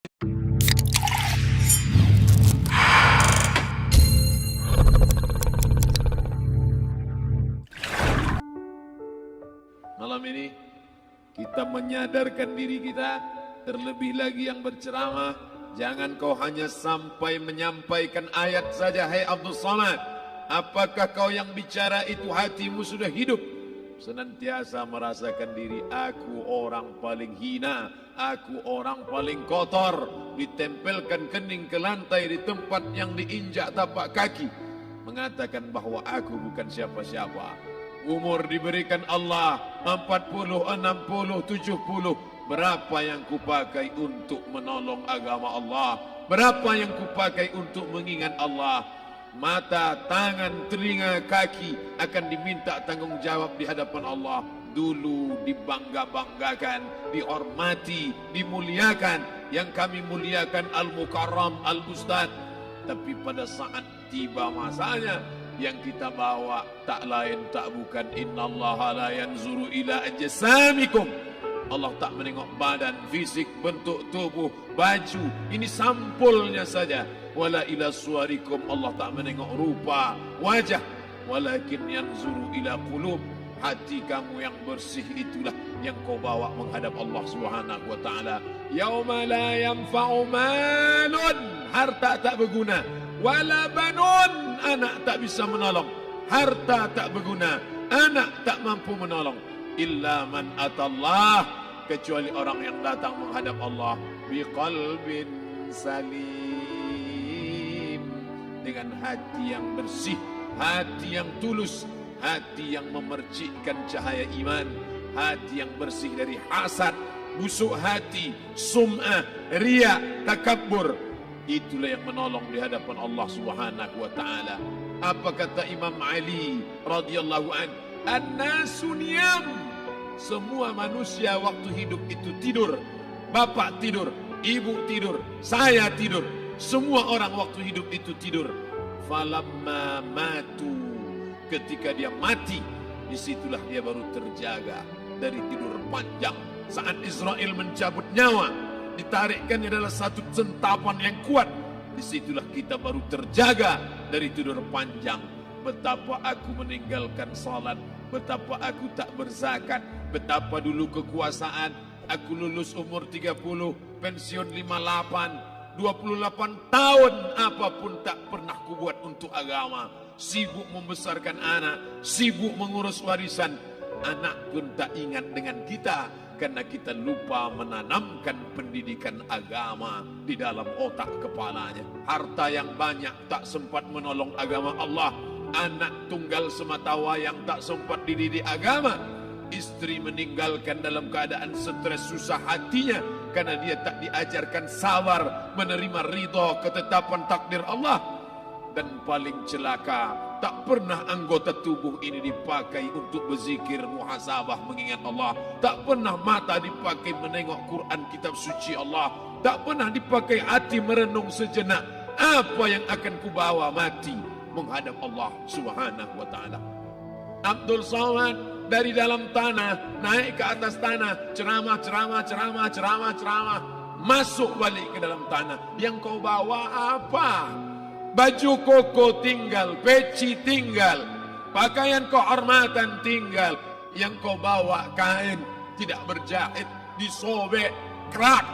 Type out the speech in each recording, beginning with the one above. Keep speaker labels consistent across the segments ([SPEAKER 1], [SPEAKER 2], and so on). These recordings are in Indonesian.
[SPEAKER 1] Malam ini kita menyadarkan diri kita, terlebih lagi yang berceramah, jangan kau hanya sampai menyampaikan ayat saja. Hai Abdul Samad, apakah kau yang bicara itu hatimu sudah hidup? Senantiasa merasakan diri, aku orang paling hina, aku orang paling kotor, ditempelkan kening ke lantai di tempat yang diinjak tapak kaki, mengatakan bahwa aku bukan siapa-siapa. Umur diberikan Allah 40, 60, 70. Berapa yang kupakai untuk menolong agama Allah? Berapa yang kupakai untuk mengingat Allah? Mata, tangan, telinga, kaki akan diminta tanggung jawab di hadapan Allah. Dulu dibangga-banggakan, dihormati, dimuliakan. Yang kami muliakan Al-Mukarram, Al-Ustaz. Tapi pada saat tiba masanya, yang kita bawa tak lain tak bukan innallaha la yanzuru ila ajsamikum. Allah tak menengok badan, fisik, bentuk tubuh, baju. Ini sampulnya saja. Wala ila suwarikum, Allah tak menengok rupa, wajah. Walakin yanzuru ila qulub. Hati kamu yang bersih itulah yang kau bawa menghadap Allah Subhanahu wa taala. Yauma la yanfa'u malun, harta tak berguna. Wala banun, anak tak bisa menolong. Harta tak berguna, anak tak mampu menolong. Illa man atallah, kecuali orang yang datang menghadap Allah biqalbin salim, dengan hati yang bersih, hati yang tulus, hati yang memercikkan cahaya iman, hati yang bersih dari hasad, busuk hati, sum'ah, riya, takabbur. Itulah yang menolong di hadapan Allah Subhanahu wa taala. Apa kata Imam Ali radhiyallahu an? An-nasu niyam. Semua manusia waktu hidup itu tidur. Bapak tidur, ibu tidur, saya tidur. Semua orang waktu hidup itu tidur. Falamma matu, ketika dia mati, disitulah dia baru terjaga dari tidur panjang. Saat Israel mencabut nyawa, ditarikkan adalah satu centapan yang kuat. Disitulah kita baru terjaga dari tidur panjang. Betapa aku meninggalkan salat, betapa aku tak berzakat, betapa dulu kekuasaan. Aku lulus umur 30, pensiun 58, 28 tahun, apapun tak pernah kubuat untuk agama. Sibuk membesarkan anak, sibuk mengurus warisan. Anak pun tak ingat dengan kita, karena kita lupa menanamkan pendidikan agama di dalam otak kepalanya. Harta yang banyak tak sempat menolong agama Allah. Anak tunggal semata wayang tak sempat dididik agama. Istri meninggalkan dalam keadaan stres susah hatinya, karena dia tak diajarkan sabar menerima ridha ketetapan takdir Allah. Dan paling celaka, tak pernah anggota tubuh ini dipakai untuk berzikir, muhasabah, mengingat Allah. Tak pernah mata dipakai menengok Quran, kitab suci Allah. Tak pernah dipakai hati merenung sejenak, apa yang akan kubawa mati menghadap Allah Subhanahu wa taala. Abdul Samad dari dalam tanah naik ke atas tanah, ceramah, masuk balik ke dalam tanah. Yang kau bawa apa? Baju koko tinggal, peci tinggal, pakaian kehormatan tinggal. Yang kau bawa kain tidak berjahit, disobek, kerak.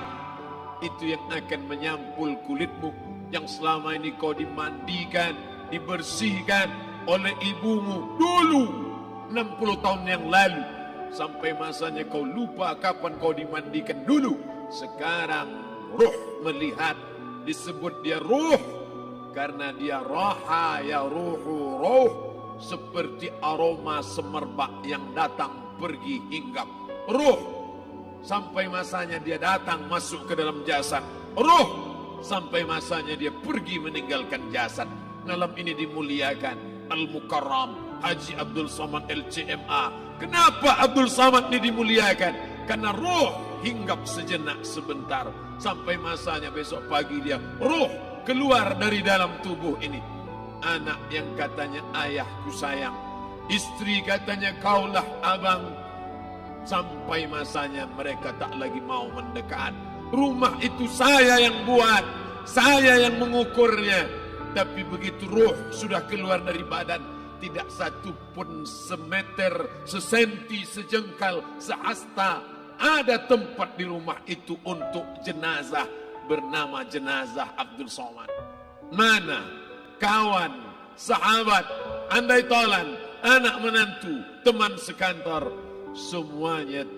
[SPEAKER 1] Itu yang akan menyampul kulitmu, yang selama ini kau dimandikan, dibersihkan oleh ibumu dulu 60 tahun yang lalu. Sampai masanya kau lupa kapan kau dimandikan dulu. Sekarang ruh melihat, disebut dia ruh karena dia raha ya ruhu ruh, seperti aroma semerbak yang datang pergi hinggap. Ruh sampai masanya dia datang masuk ke dalam jasad. Ruh sampai masanya dia pergi meninggalkan jasad. Malam ini dimuliakan Al-Mukarram Haji Abdul Samad LCMA. Kenapa Abdul Samad ini dimuliakan? Karena ruh hinggap sejenak sebentar, sampai masanya besok pagi dia ruh keluar dari dalam tubuh ini. Anak yang katanya ayahku sayang, istri katanya kaulah abang, sampai masanya mereka tak lagi mau mendekat. Rumah itu saya yang buat, saya yang mengukurnya. Tapi begitu ruh sudah keluar dari badan, tidak satu pun semeter, sesenti, sejengkal, sehasta ada tempat di rumah itu untuk jenazah bernama jenazah Abdul Somad. Mana kawan, sahabat, andai tolan, anak menantu, teman sekantor, semuanya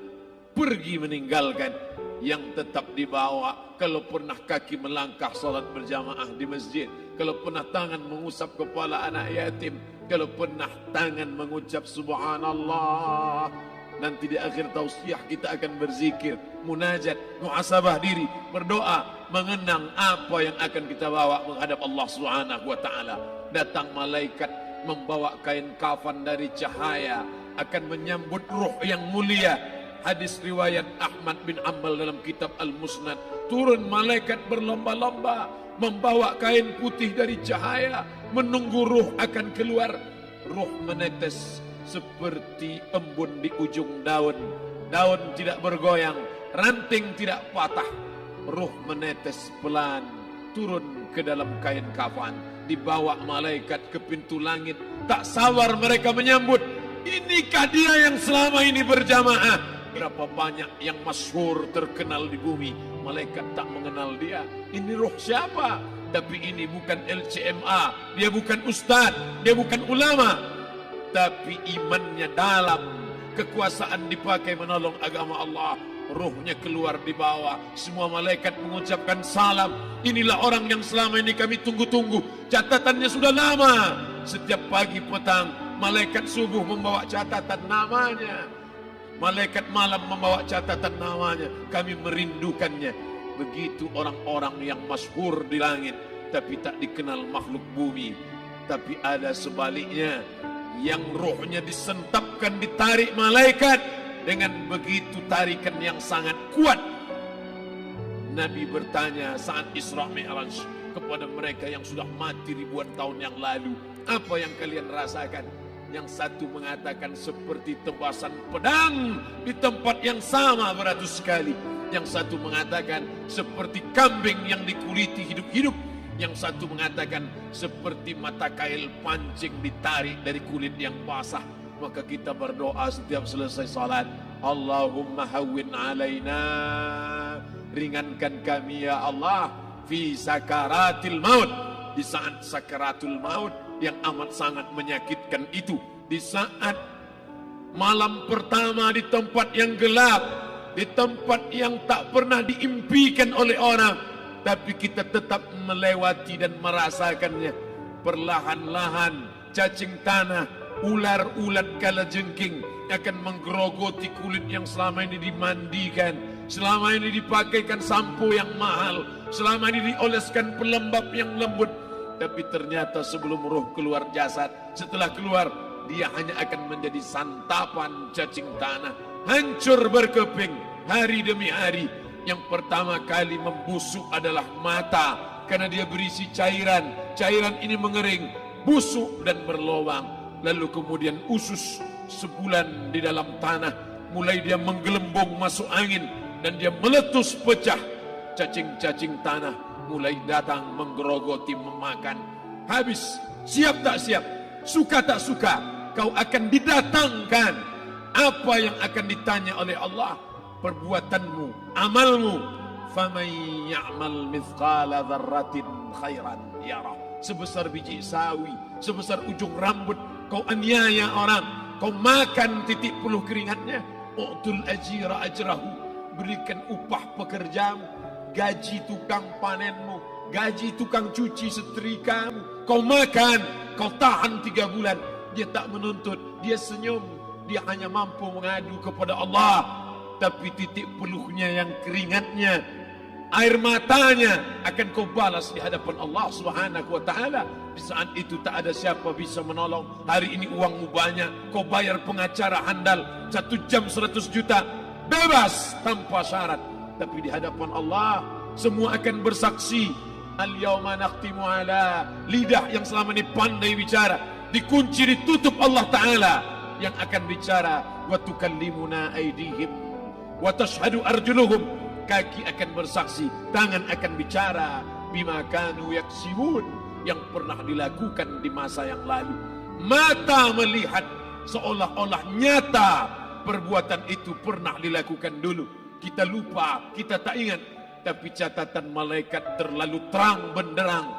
[SPEAKER 1] pergi meninggalkan. Yang tetap dibawa, kalau pernah kaki melangkah salat berjamaah di masjid, kalau pernah tangan mengusap kepala anak yatim, kalau pernah tangan mengucap subhanallah. Nanti di akhir tausiah kita akan berzikir, munajat, muhasabah diri, berdoa, mengenang apa yang akan kita bawa menghadap Allah Subhanahu wa taala. Datang malaikat membawa kain kafan dari cahaya, akan menyambut ruh yang mulia. Hadis riwayat Ahmad bin Ambal dalam kitab Al-Musnad, turun malaikat berlomba-lomba membawa kain putih dari cahaya, menunggu ruh akan keluar. Ruh menetes seperti embun di ujung daun. Daun tidak bergoyang, ranting tidak patah. Ruh menetes pelan, turun ke dalam kain kafan, dibawa malaikat ke pintu langit. Tak sabar mereka menyambut. Inikah dia yang selama ini berjamaah? Berapa banyak yang masyhur terkenal di bumi, malaikat tak mengenal dia. Ini roh siapa? Tapi ini bukan LCMA, dia bukan ustaz, dia bukan ulama, tapi imannya dalam, kekuasaan dipakai menolong agama Allah. Rohnya keluar di bawah, semua malaikat mengucapkan salam. Inilah orang yang selama ini kami tunggu-tunggu, catatannya sudah lama. Setiap pagi petang, malaikat subuh membawa catatan namanya, malaikat malam membawa catatan namanya. Kami merindukannya. Begitu orang-orang yang masyhur di langit, tapi tak dikenal makhluk bumi. Tapi ada sebaliknya, yang rohnya disentapkan, ditarik malaikat dengan begitu tarikan yang sangat kuat. Nabi bertanya saat Isra Mi'raj kepada mereka yang sudah mati ribuan tahun yang lalu, apa yang kalian rasakan? Yang satu mengatakan seperti tebasan pedang di tempat yang sama beratus kali. Yang satu mengatakan seperti kambing yang dikuliti hidup-hidup. Yang satu mengatakan seperti mata kail pancing ditarik dari kulit yang basah. Maka kita berdoa setiap selesai salat, Allahumma hawwin alaina, ringankan kami ya Allah, fi sakaratil maut, di saat sakaratul maut yang amat sangat menyakitkan itu, di saat malam pertama di tempat yang gelap, di tempat yang tak pernah diimpikan oleh orang, tapi kita tetap melewati dan merasakannya. Perlahan-lahan cacing tanah, ular-ulat kalajengking akan menggerogoti kulit yang selama ini dimandikan, selama ini dipakaikan sampo yang mahal, selama ini dioleskan pelembab yang lembut. Tapi ternyata sebelum roh keluar jasad, setelah keluar, dia hanya akan menjadi santapan cacing tanah, hancur berkeping hari demi hari. Yang pertama kali membusuk adalah mata, karena dia berisi cairan. Cairan ini mengering, busuk dan berlubang. Lalu kemudian usus sebulan di dalam tanah, mulai dia menggelembung masuk angin dan dia meletus pecah. Cacing-cacing tanah mulai datang menggerogoti, memakan. Habis, siap tak siap, suka tak suka, kau akan didatangkan. Apa yang akan ditanya oleh Allah? Perbuatanmu, amalmu. Faman ya'mal mithqala dzarratin khairan yarah. Sebesar biji sawi, sebesar ujung rambut, kau aniaya orang, kau makan titik puluh keringatnya. U'tul ajira ajrahu, berikan upah pekerjamu, gaji tukang panenmu, gaji tukang cuci setrikamu. Kau makan, kau tahan 3 bulan, dia tak menuntut, dia senyum, dia hanya mampu mengadu kepada Allah. Tapi titik peluhnya yang keringatnya, air matanya akan kau balas di hadapan Allah Subhanahu wa taala. Di saat itu tak ada siapa bisa menolong. Hari ini uangmu banyak, kau bayar pengacara handal 1 jam 100 juta, bebas tanpa syarat. Tapi di hadapan Allah semua akan bersaksi. Al-yawma nakhtimu ala, lidah yang selama ini pandai bicara dikunci, ditutup Allah taala yang akan bicara. Wa tukallimuna aydihim wa tashhadu arjuluhum, kaki akan bersaksi, tangan akan bicara, bima kanu yaksibun, yang pernah dilakukan di masa yang lalu. Mata melihat seolah-olah nyata perbuatan itu pernah dilakukan dulu. Kita lupa, kita tak ingat, tapi catatan malaikat terlalu terang benderang.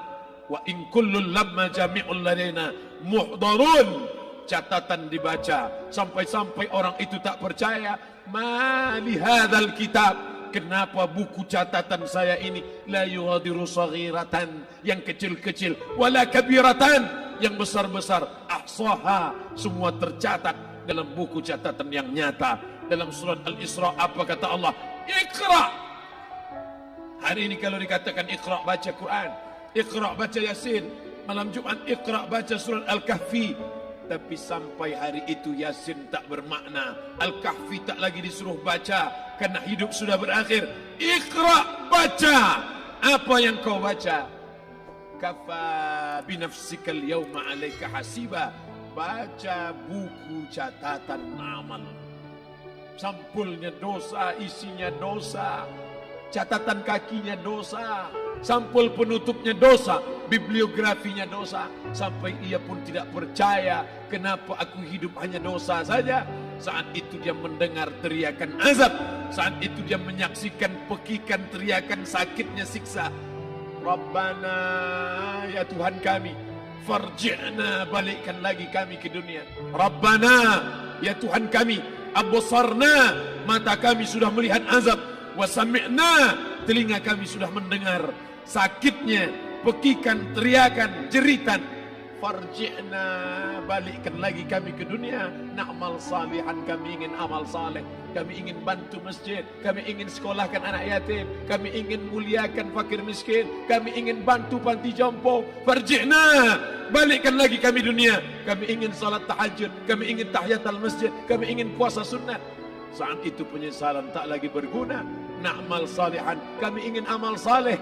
[SPEAKER 1] Wa in kullun lamma jami'ul ladaina muhdarun. Catatan dibaca sampai-sampai orang itu tak percaya. Ma li hadzal kitab, kenapa buku catatan saya ini la yughadiru saghiratan, yang kecil-kecil, wala kabiratan, yang besar-besar, ahsaha, semua tercatat dalam buku catatan yang nyata. Dalam surat Al-Isra apa kata Allah? Iqra. Hari ini kalau dikatakan Iqra baca Quran, Iqra baca Yasin, malam Jumat Iqra baca surat Al-Kahfi, tapi sampai hari itu Yasin tak bermakna, Al-Kahfi tak lagi disuruh baca karena hidup sudah berakhir. Iqra, baca. Apa yang kau baca? Kafa binafsikal yawma alaika hasiba. Baca buku catatan amal. Sampulnya dosa, isinya dosa. Catatan kakinya dosa, sampul penutupnya dosa, bibliografinya dosa. Sampai ia pun tidak percaya, kenapa aku hidup hanya dosa saja. Saat itu dia mendengar teriakan azab, saat itu dia menyaksikan pekikan teriakan sakitnya siksa. Rabbana, ya Tuhan kami, farji'na, balikkan lagi kami ke dunia. Rabbana, ya Tuhan kami, absarna, mata kami sudah melihat azab. Wasami'na, telinga kami sudah mendengar sakitnya, pekikan, teriakan, jeritan. Farji'na, balikkan lagi kami ke dunia. Na'mal salihan, kami ingin amal saleh, kami ingin bantu masjid, kami ingin sekolahkan anak yatim, kami ingin muliakan fakir miskin, kami ingin bantu panti jompo. Farji'na, balikkan lagi kami dunia. Kami ingin salat tahajud, kami ingin tahiyatul masjid, kami ingin puasa sunnah. Saat itu penyesalan tak lagi berguna. Na'mal salihan, kami ingin amal saleh.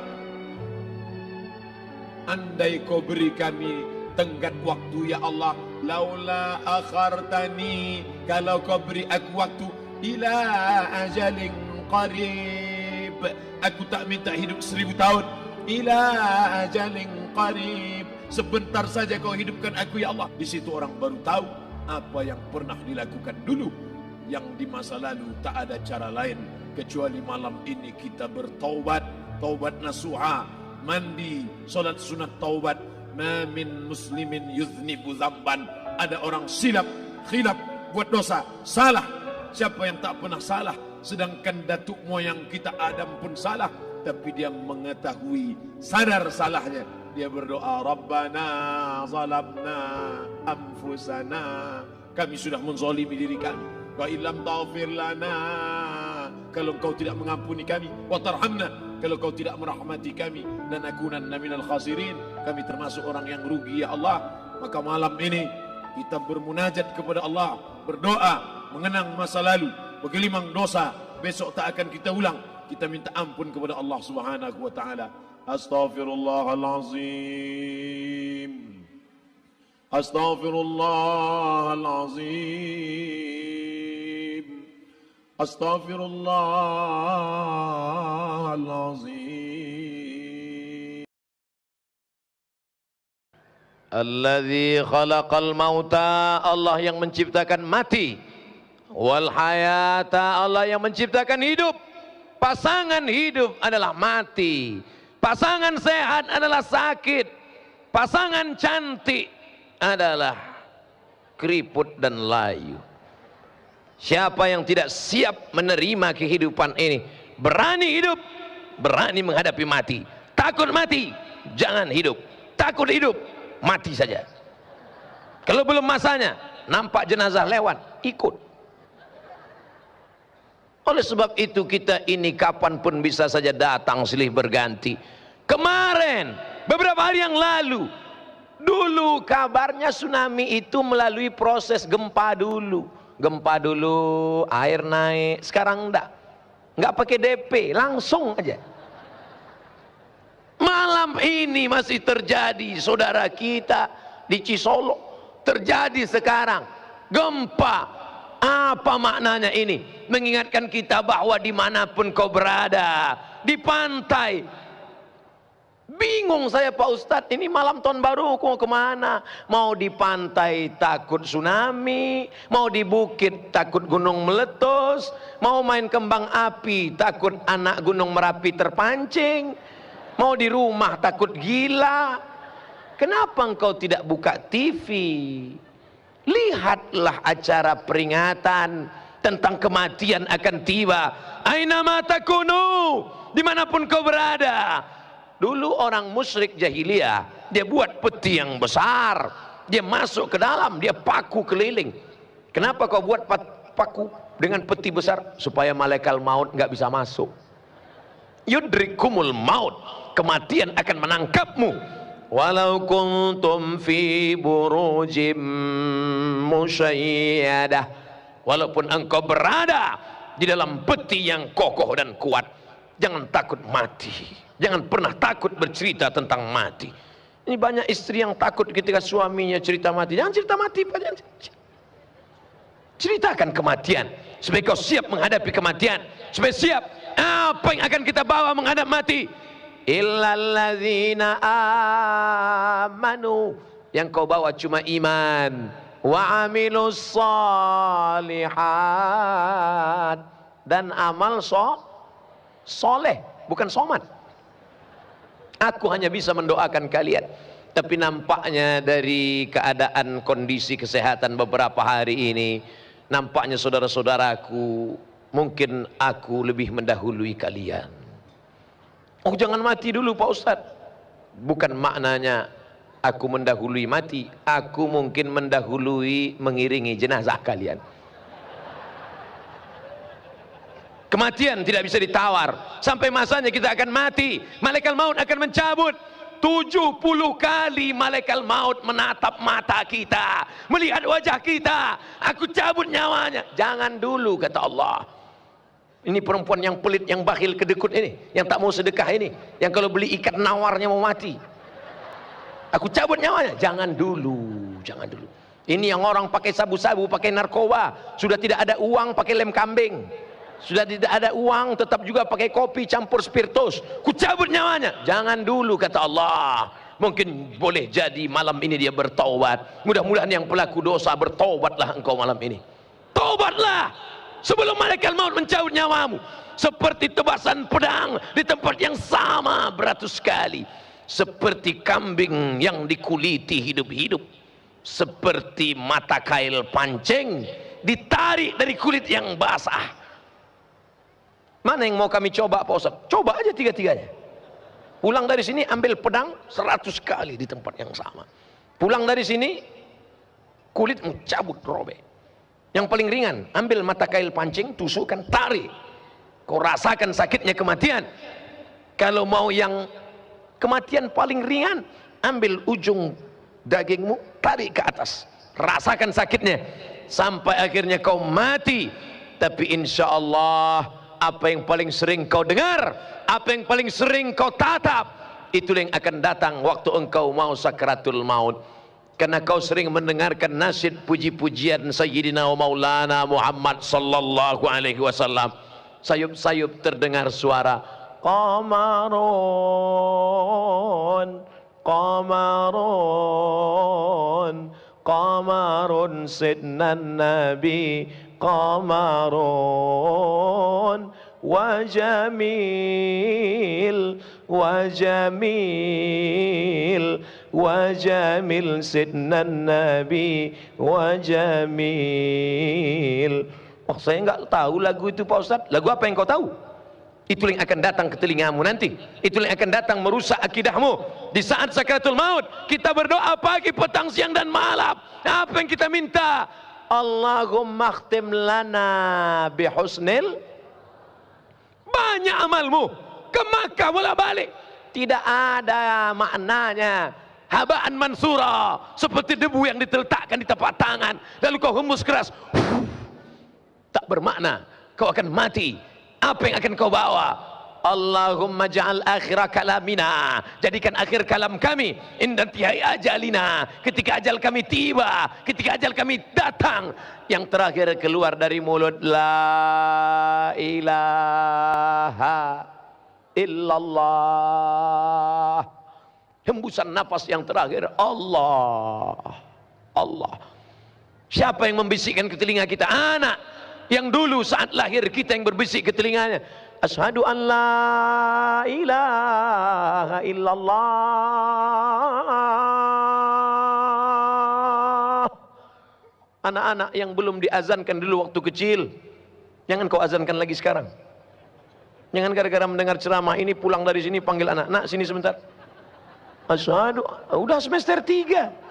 [SPEAKER 1] Andai kau beri kami tenggat waktu ya Allah, laula akhartani, kalau kau beri aku waktu, ila ajalin qarib, aku tak minta hidup 1000 tahun. Ila ajalin qarib, sebentar saja kau hidupkan aku ya Allah. Di situ orang baru tahu apa yang pernah dilakukan dulu, yang di masa lalu. Tak ada cara lain kecuali malam ini kita bertaubat, taubat nasuha, mandi, solat sunat taubat. Ma min muslimin yuznibu zamban, ada orang silap, khilaf, buat dosa, salah. Siapa yang tak pernah salah? Sedangkan datuk moyang kita Adam pun salah, tapi dia mengetahui, sadar salahnya. Dia berdoa, Rabbana zalamna anfusana, kami sudah menzalimi diri kami. Wa illam taghfir lana, kalau engkau tidak mengampuni kami, wa tarhamna, kalau engkau tidak merahmati kami, lanakunanna minal khasirin, kami termasuk orang yang rugi ya Allah. Maka malam ini kita bermunajat kepada Allah, berdoa, mengenang masa lalu, bergelimang dosa, besok tak akan kita ulang. Kita minta ampun kepada Allah Subhanahu wa taala. Astaghfirullahalazim, astaghfirullahalazim, astaghfirullahalazim.
[SPEAKER 2] Alladzi khalaqal mauta, Allah yang menciptakan mati. Wal hayata, Allah yang menciptakan hidup. Pasangan hidup adalah mati, pasangan sehat adalah sakit, pasangan cantik adalah keriput dan layu. Siapa yang tidak siap menerima kehidupan ini, berani hidup, berani menghadapi mati. Takut mati, jangan hidup. Takut hidup, mati saja. Kalau belum masanya, nampak jenazah lewat, ikut. Oleh sebab itu kita ini kapanpun bisa saja datang silih berganti. Kemarin, beberapa hari yang lalu, dulu kabarnya tsunami itu melalui proses gempa dulu. Gempa dulu, air naik, sekarang enggak pakai DP, langsung aja. Malam ini masih terjadi, saudara kita di Cisolo, terjadi sekarang gempa Apa maknanya ini? Mengingatkan kita bahwa dimanapun kau berada, di pantai. Bingung saya Pak Ustadz, ini malam tahun baru mau kemana? Mau di pantai takut tsunami, mau di bukit takut gunung meletus, mau main kembang api takut anak gunung Merapi terpancing, mau di rumah takut gila. Kenapa engkau tidak buka TV? Lihatlah acara peringatan tentang kematian akan tiba. Aina ma takunu, dimanapun kau berada. Dulu orang musyrik jahiliyah, dia buat peti yang besar, dia masuk ke dalam, dia paku keliling. Kenapa kau buat paku dengan peti besar? Supaya malaikat maut nggak bisa masuk. Yudrikumul maut, kematian akan menangkapmu. Walau kuntum fi burujim musyayyadah, walaupun engkau berada di dalam peti yang kokoh dan kuat, jangan takut mati. Jangan pernah takut bercerita tentang mati. Ini banyak istri yang takut ketika suaminya cerita mati. Jangan cerita mati, Pak. Ceritakan kematian supaya kau siap menghadapi kematian, supaya siap apa yang akan kita bawa menghadap mati. Illalladzina amanu, yang kau bawa cuma iman, wa amilus shalihat, dan amal soleh, bukan somat. Aku hanya bisa mendoakan kalian. Tapi nampaknya dari keadaan kondisi kesehatan beberapa hari ini, nampaknya saudara-saudaraku, mungkin aku lebih mendahului kalian. Oh, jangan mati dulu Pak Ustadz. Bukan maknanya aku mendahului mati, aku mungkin mendahului mengiringi jenazah kalian. Kematian tidak bisa ditawar. Sampai masanya kita akan mati, malaikat maut akan mencabut. 70 kali malaikat maut menatap mata kita, melihat wajah kita. Aku cabut nyawanya. Jangan dulu, kata Allah. Ini perempuan yang pelit, yang bakhil, kedekut ini, yang tak mau sedekah ini, yang kalau beli ikat nawarnya mau mati. Aku cabut nyawanya. Jangan dulu, jangan dulu. Ini yang orang pakai sabu-sabu, pakai narkoba, sudah tidak ada uang, pakai lem kambing. Sudah tidak ada uang, tetap juga pakai kopi campur spiritus. Ku cabut nyawanya. Jangan dulu, kata Allah. Mungkin boleh jadi malam ini dia bertaubat. Mudah-mudahan yang pelaku dosa, bertaubatlah engkau malam ini. Taubatlah sebelum malaikat maut mencabut nyawamu. Seperti tebasan pedang di tempat yang sama beratus kali. Seperti kambing yang dikuliti hidup-hidup. Seperti mata kail pancing ditarik dari kulit yang basah. Mana yang mau kami coba Pak Ustaz? Coba aja tiga-tiganya. Pulang dari sini ambil pedang 100 kali di tempat yang sama. Pulang dari sini kulit mencabut, robek. Yang paling ringan, ambil mata kail pancing, tusukkan, tarik. Kau rasakan sakitnya kematian. Kalau mau yang kematian paling ringan, ambil ujung dagingmu, tarik ke atas. Rasakan sakitnya sampai akhirnya kau mati. Tapi insya Allah, apa yang paling sering kau dengar, apa yang paling sering kau tatap, itulah yang akan datang waktu engkau mau sakaratul maut. Karena kau sering mendengarkan nasyid puji-pujian Sayyidina wa Maulana Muhammad sallallahu alaihi wasallam. Sayup-sayup terdengar suara Qamarun, Qamarun, Qamarun sidnan Nabi, Qamarun wajamil, wajamil, wajamil sidnan Nabi, wajamil. Oh, saya nggak tahu lagu itu Pak Ustadz. Lagu apa yang kau tahu? Itu yang akan datang ke telingamu nanti. Itu yang akan datang merusak akidahmu. Di saat sakaratul maut, kita berdoa pagi, petang, siang dan malam. Apa yang kita minta? Allahumma khtim lana bihusnil. Banyak amalmu ke Makkah bolak balik, tidak ada maknanya. Habaan mansura, seperti debu yang diletakkan di tapak tangan lalu kau hembus keras. Tak bermakna. Kau akan mati. Apa yang akan kau bawa? Allahumma ja'al akhir kalamina, jadikan akhir kalam kami inda intihai ajalina, ketika ajal kami tiba, ketika ajal kami datang, yang terakhir keluar dari mulut, la ilaha illallah. Hembusan nafas yang terakhir, Allah, Allah. Siapa yang membisikkan ke telinga kita? Anak yang dulu saat lahir kita yang berbisik ke telinganya, asyhadu an la ilaha illallah. Anak-anak yang belum diazankan dulu waktu kecil, jangan kau azankan lagi sekarang. Jangan gara-gara mendengar ceramah ini pulang dari sini panggil anak, nak sini sebentar. Asyhadu, udah semester 3.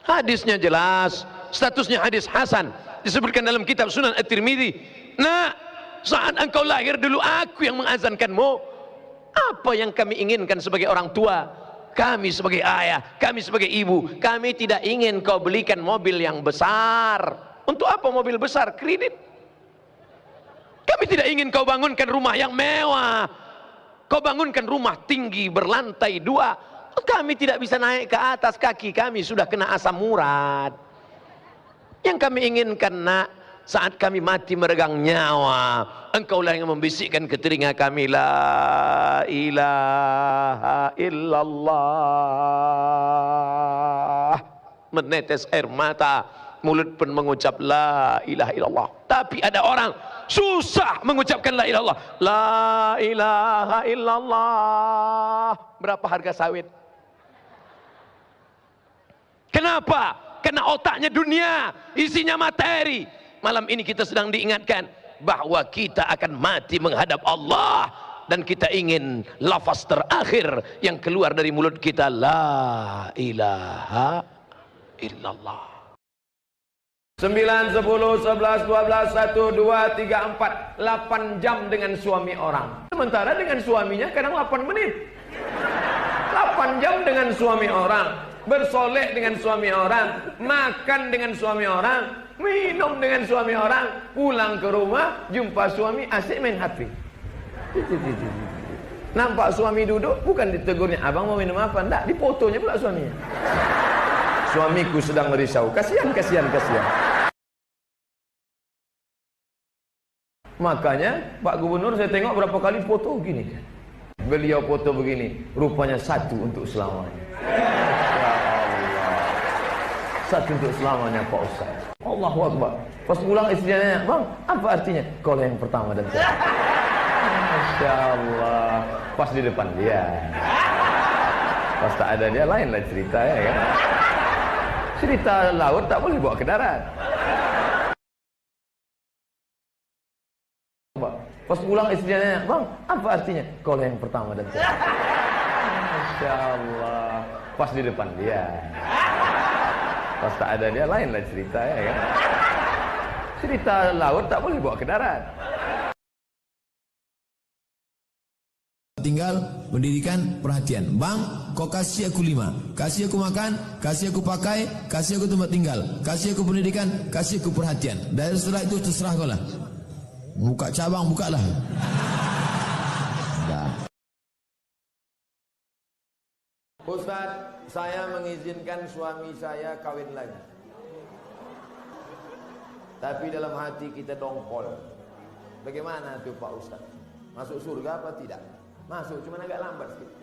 [SPEAKER 2] Hadisnya jelas, statusnya hadis hasan, disebutkan dalam kitab Sunan At-Tirmidzi. Nah, saat engkau lahir dulu aku yang mengazankanmu. Apa yang kami inginkan sebagai orang tua, kami sebagai ayah, kami sebagai ibu, kami tidak ingin kau belikan mobil yang besar. Untuk apa mobil besar? Kredit. Kami tidak ingin kau bangunkan rumah yang mewah, kau bangunkan rumah tinggi berlantai 2. Kami tidak bisa naik ke atas, kaki kami sudah kena asam urat. Yang kami inginkan, nak, saat kami mati meregang nyawa, engkaulah yang membisikkan ke telinga kami, la ilaha illallah. Menetes air mata, mulut pun mengucap la ilaha illallah. Tapi ada orang susah mengucapkan la ilaha illallah. La ilaha illallah. Berapa harga sawit? Kenapa? Karena otaknya dunia, isinya materi. Malam ini kita sedang diingatkan bahwa kita akan mati menghadap Allah, dan kita ingin lafaz terakhir yang keluar dari mulut kita, la ilaha illallah. 9, 10, 11, 12, 1, 2, 3, 4 8 jam dengan suami orang. Sementara dengan suaminya kadang 8 menit. 8 jam dengan suami orang, bersolek dengan suami orang, makan dengan suami orang, minum dengan suami orang, pulang ke rumah jumpa suami asyik main HP. Nampak suami duduk, bukan ditegurnya, abang mau minum apa? Enggak, difotonya pula suaminya. Suamiku sedang merisau, kasihan. Makanya Pak Gubernur saya tengok berapa kali foto gini. Beliau foto begini, rupanya satu untuk selamanya. Ya Allah, satu untuk selamanya Pak Ustaz. Allahu Akbar. Pas pulang istrinya nanya, bang, apa artinya? Kau yang pertama dan terakhir. Masya Allah. Pas di depan dia, pas tak ada dia, lain lah cerita, ya kan? Cerita laut tak boleh bawa ke darat. Pas pulang istrinya nanya, bang, apa artinya? Kau yang pertama dan terakhir. Masya Allah. Pas di depan dia, pas tak ada dia, lain lah cerita, ya kan? Cerita laut tak boleh bawa ke darat.
[SPEAKER 3] Tinggal, pendidikan, perhatian. Bang, kau kasih aku 5, kasih aku makan, kasih aku pakai, kasih aku tempat tinggal, kasih aku pendidikan, kasih aku perhatian. Dan setelah itu terserah kau lah. Buka cabang, bukalah.
[SPEAKER 2] Ustaz, saya mengizinkan suami saya kawin lagi. Tapi dalam hati kita dongkol. Bagaimana tuh Pak Ustaz? Masuk surga apa tidak? Masuk, cuma agak lambat sedikit.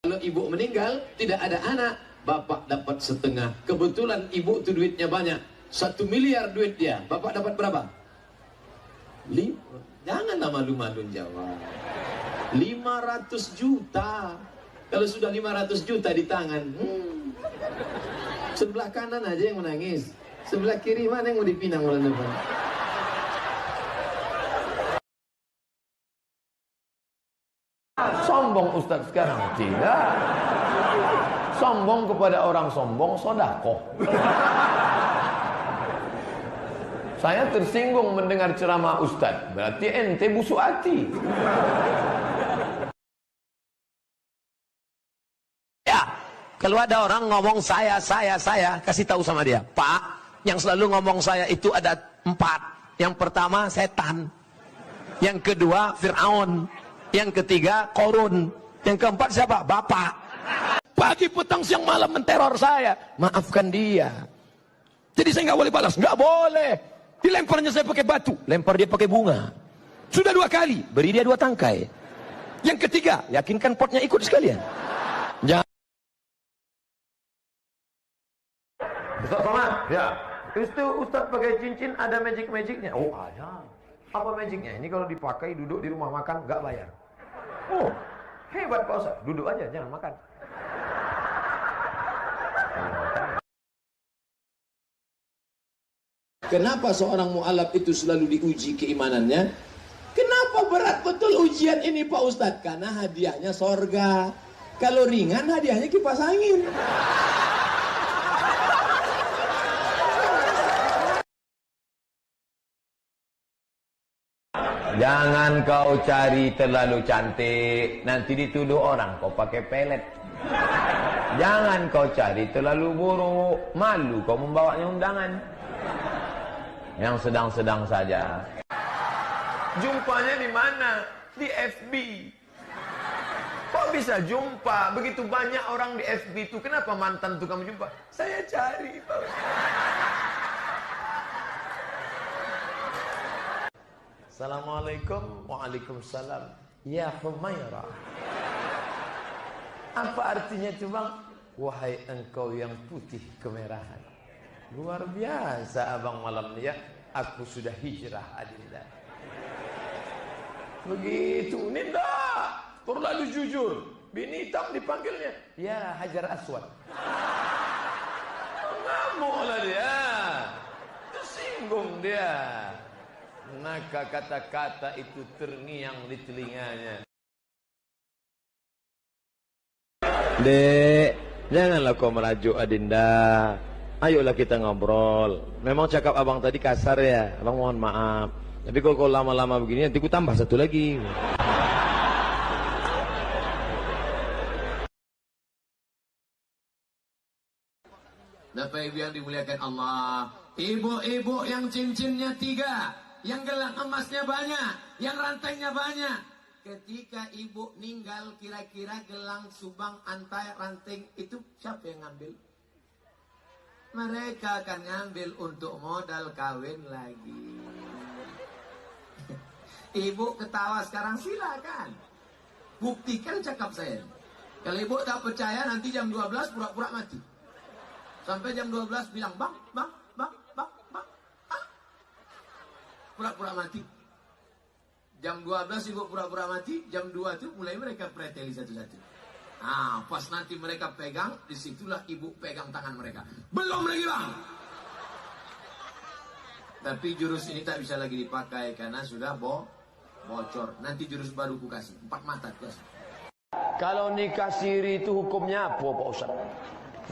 [SPEAKER 2] Kalau ibu meninggal, tidak ada anak, bapak dapat setengah. Kebetulan ibu tuh duitnya banyak, 1 miliar duit dia. Bapak dapat berapa? Janganlah malu-malu jawab. 500 juta. Kalau sudah 500 juta di tangan, sebelah kanan aja yang menangis, sebelah kiri mana yang mau dipinang oleh depan? Sombong Ustaz sekarang? Tidak. Sombong kepada orang sombong sedekah. Saya tersinggung mendengar ceramah Ustaz. Berarti ente busuk hati. Ya, kalau ada orang ngomong saya, kasih tahu sama dia, Pak, Yang selalu ngomong saya itu ada 4. Yang pertama setan, yang kedua Fir'aun, yang ketiga Korun, yang keempat siapa? Bapak. Pagi, petang, siang, malam menteror saya. Maafkan dia. Jadi saya nggak boleh balas, nggak boleh. Dilemparnya saya pakai batu, lempar dia pakai bunga. Sudah 2 kali, beri dia 2 tangkai. Yang ketiga, yakinkan potnya ikut sekalian. Jangan. Ustaz Somad, ya. Itu Ustaz pakai cincin ada magic-magicnya. Oh ada. Apa magicnya? Ini kalau dipakai duduk di rumah makan nggak bayar. Oh hebat Pak Ustaz. Duduk aja jangan makan.
[SPEAKER 3] Kenapa seorang mu'alaf itu selalu diuji keimanannya? Kenapa berat betul ujian ini Pak Ustadz? Karena hadiahnya sorga. Kalau ringan hadiahnya kipas angin.
[SPEAKER 2] Jangan kau cari terlalu cantik, nanti dituduh orang kau pakai pelet. Jangan kau cari terlalu buruk, malu kau membawanya undangan. Yang sedang-sedang saja. Jumpanya di mana? Di FB. Kok bisa jumpa? Begitu banyak orang di FB itu. Kenapa mantan itu kamu jumpa? Saya cari, Pak. Assalamualaikum. Waalaikumsalam. Ya Humaira. Apa artinya itu bang? Wahai engkau yang putih kemerahan. Luar biasa abang malam ya. Aku sudah hijrah Adinda. Begitu. Ini enggak terlalu jujur. Bini hitam dipanggilnya. Ya Hajar Aswad. Ngamuk lah dia. Tersinggung dia. Maka kata-kata itu terngiang di telinganya. Dek, janganlah kau merajuk Adinda. Ayolah kita ngobrol. Memang cakap abang tadi kasar ya. Abang mohon maaf. Tapi kalau kau lama-lama begini nanti ku tambah 1 lagi.
[SPEAKER 3] Bapak Ibu yang dimuliakan Allah, ibu-ibu yang cincinnya 3, yang gelang emasnya banyak, yang rantainya banyak. Ketika ibu meninggal, kira-kira gelang, subang, antai, ranting itu siapa yang ngambil? Mereka akan ngambil untuk modal kawin lagi. Ibu ketawa sekarang, silakan. Buktikan cakap saya. Kalau ibu tak percaya, nanti jam 12 pura-pura mati. Sampai jam 12 bilang, bang. Pura-pura mati. Jam 12 ibu pura-pura mati, jam 2 itu mulai mereka preteli satu-satu. Nah, pas nanti mereka pegang, disitulah ibu pegang tangan mereka. Belum lagi bang. Tapi jurus ini tak bisa lagi dipakai karena sudah bocor. Nanti jurus baru ku kasih, 4 mata ku kasih.
[SPEAKER 2] Kalau nikah siri itu hukumnya apa Pak Ustaz?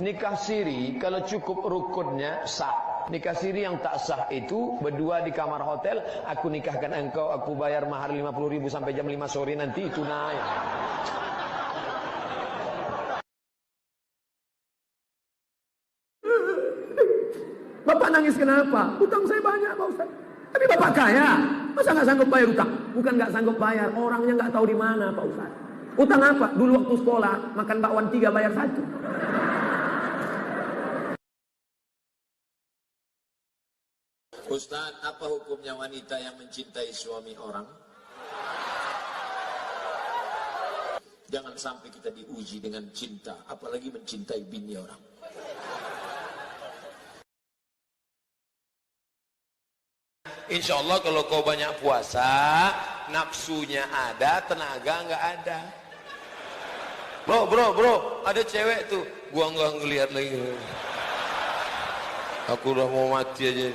[SPEAKER 2] Nikah siri kalau cukup rukunnya sah. Nikah siri yang tak sah itu berdua di kamar hotel. Aku nikahkan engkau, aku bayar mahar 50.000 sampai jam 5 sore nanti itu naik.
[SPEAKER 4] Bapak nangis kenapa? Utang saya banyak Pak Ustaz. Tapi Bapak kaya. Masa nggak sanggup bayar utang? Bukan nggak sanggup bayar, orangnya nggak tahu di mana Pak Ustaz. Utang apa? Dulu waktu sekolah makan bakwan 3 bayar 1.
[SPEAKER 3] Ustaz, apa hukumnya wanita yang mencintai suami orang? Jangan sampai kita diuji dengan cinta, apalagi mencintai bini orang.
[SPEAKER 2] Insya Allah kalau kau banyak puasa, nafsunya ada, tenaga nggak ada. Bro, ada cewek tuh, gua nggak ngelihat lagi. Aku udah mau mati aja.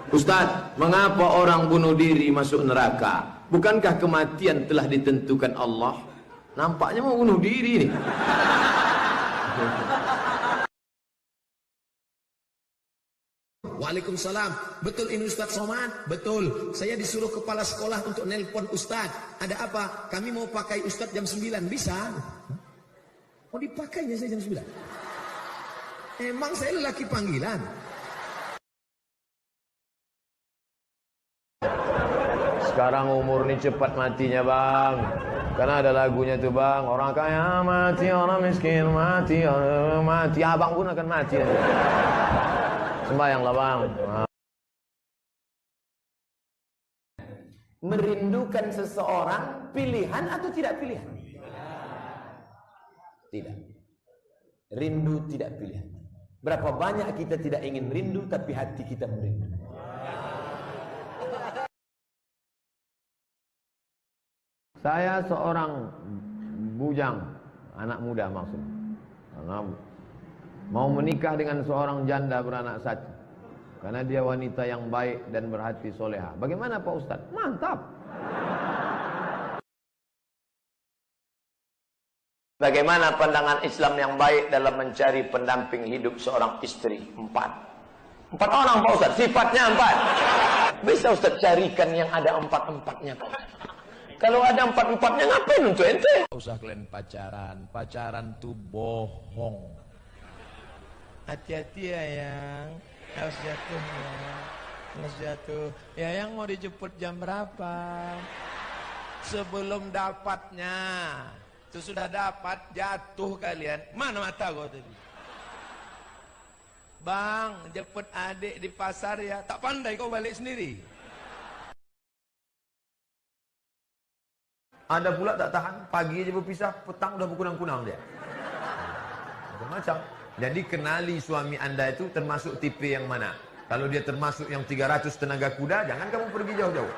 [SPEAKER 2] Ustaz, mengapa orang bunuh diri masuk neraka? Bukankah kematian telah ditentukan Allah? Nampaknya mau bunuh diri nih.
[SPEAKER 3] Waalaikumsalam. Betul ini Ustaz Somad? Betul. Saya disuruh kepala sekolah untuk nelpon Ustaz. Ada apa? Kami mau pakai Ustaz jam 9. Bisa? Mau dipakainya saya jam 9? Emang saya lelaki panggilan?
[SPEAKER 2] Sekarang umur ini cepat matinya bang. Karena ada lagunya tuh bang. Orang kaya mati, orang miskin mati, orang mati. Abang pun akan mati. Sembahyanglah bang.
[SPEAKER 3] Merindukan seseorang pilihan atau tidak pilihan? Tidak. Rindu tidak pilihan. Berapa banyak kita tidak ingin rindu tapi hati kita merindu.
[SPEAKER 2] Saya seorang bujang, anak muda maksudnya. Mau menikah dengan seorang janda beranak satu. Karena dia wanita yang baik dan berhati soleha. Bagaimana Pak Ustadz? Mantap. Bagaimana pandangan Islam yang baik dalam mencari pendamping hidup seorang istri? 4 orang Pak Ustadz, sifatnya 4. Bisa Ustadz carikan yang ada 4-4-nya Pak Ustadz. Kalau ada 4-4-nya ngapain untuk ente? Usah kalian pacaran. Pacaran tuh bohong. Hati-hati ya yang harus jatuh ya. Harus jatuh. Ya yang mau dijemput jam berapa? Sebelum dapatnya. Itu sudah dapat jatuh kalian. Mana mata gua tadi? Bang, jemput adik di pasar ya. Tak pandai kau balik sendiri. Ada pula tak tahan, pagi aja berpisah, petang udah berkunang-kunang dia. Macam-macam. Jadi kenali suami anda itu termasuk tipe yang mana. Kalau dia termasuk yang 300 tenaga kuda, jangan kamu pergi jauh-jauh.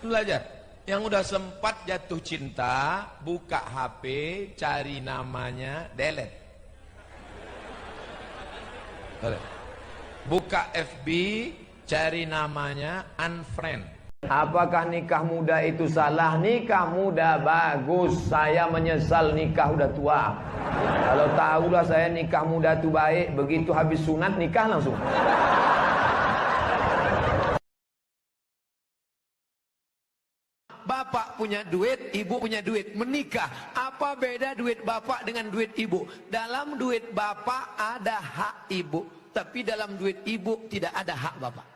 [SPEAKER 2] Belajar. Yang udah sempat jatuh cinta, buka HP, cari namanya, delete. Buka FB, cari namanya, unfriend. Apakah nikah muda itu salah? Nikah muda bagus. Saya menyesal nikah udah tua. Kalau tahulah saya nikah muda itu baik, begitu habis sunat nikah langsung. Bapak punya duit, ibu punya duit, menikah. Apa beda duit bapak dengan duit ibu? Dalam duit bapak ada hak ibu, tapi dalam duit ibu tidak ada hak bapak.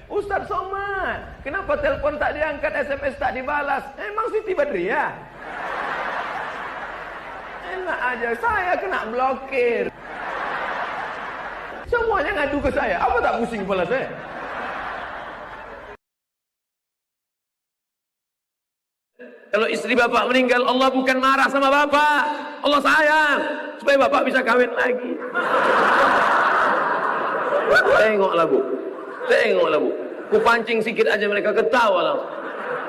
[SPEAKER 2] Ustaz Somad, kenapa telepon tak diangkat, SMS tak dibalas? Emang Siti Badriah? Enak aja, saya kena blokir. Semuanya ngadu ke saya, apa tak pusing kepala saya? Kalau istri bapak meninggal, Allah bukan marah sama bapak. Allah sayang, supaya bapak bisa kawin lagi. Tengoklah bu. Tengoklah bu, ku pancing sikit aja mereka ketawa lah.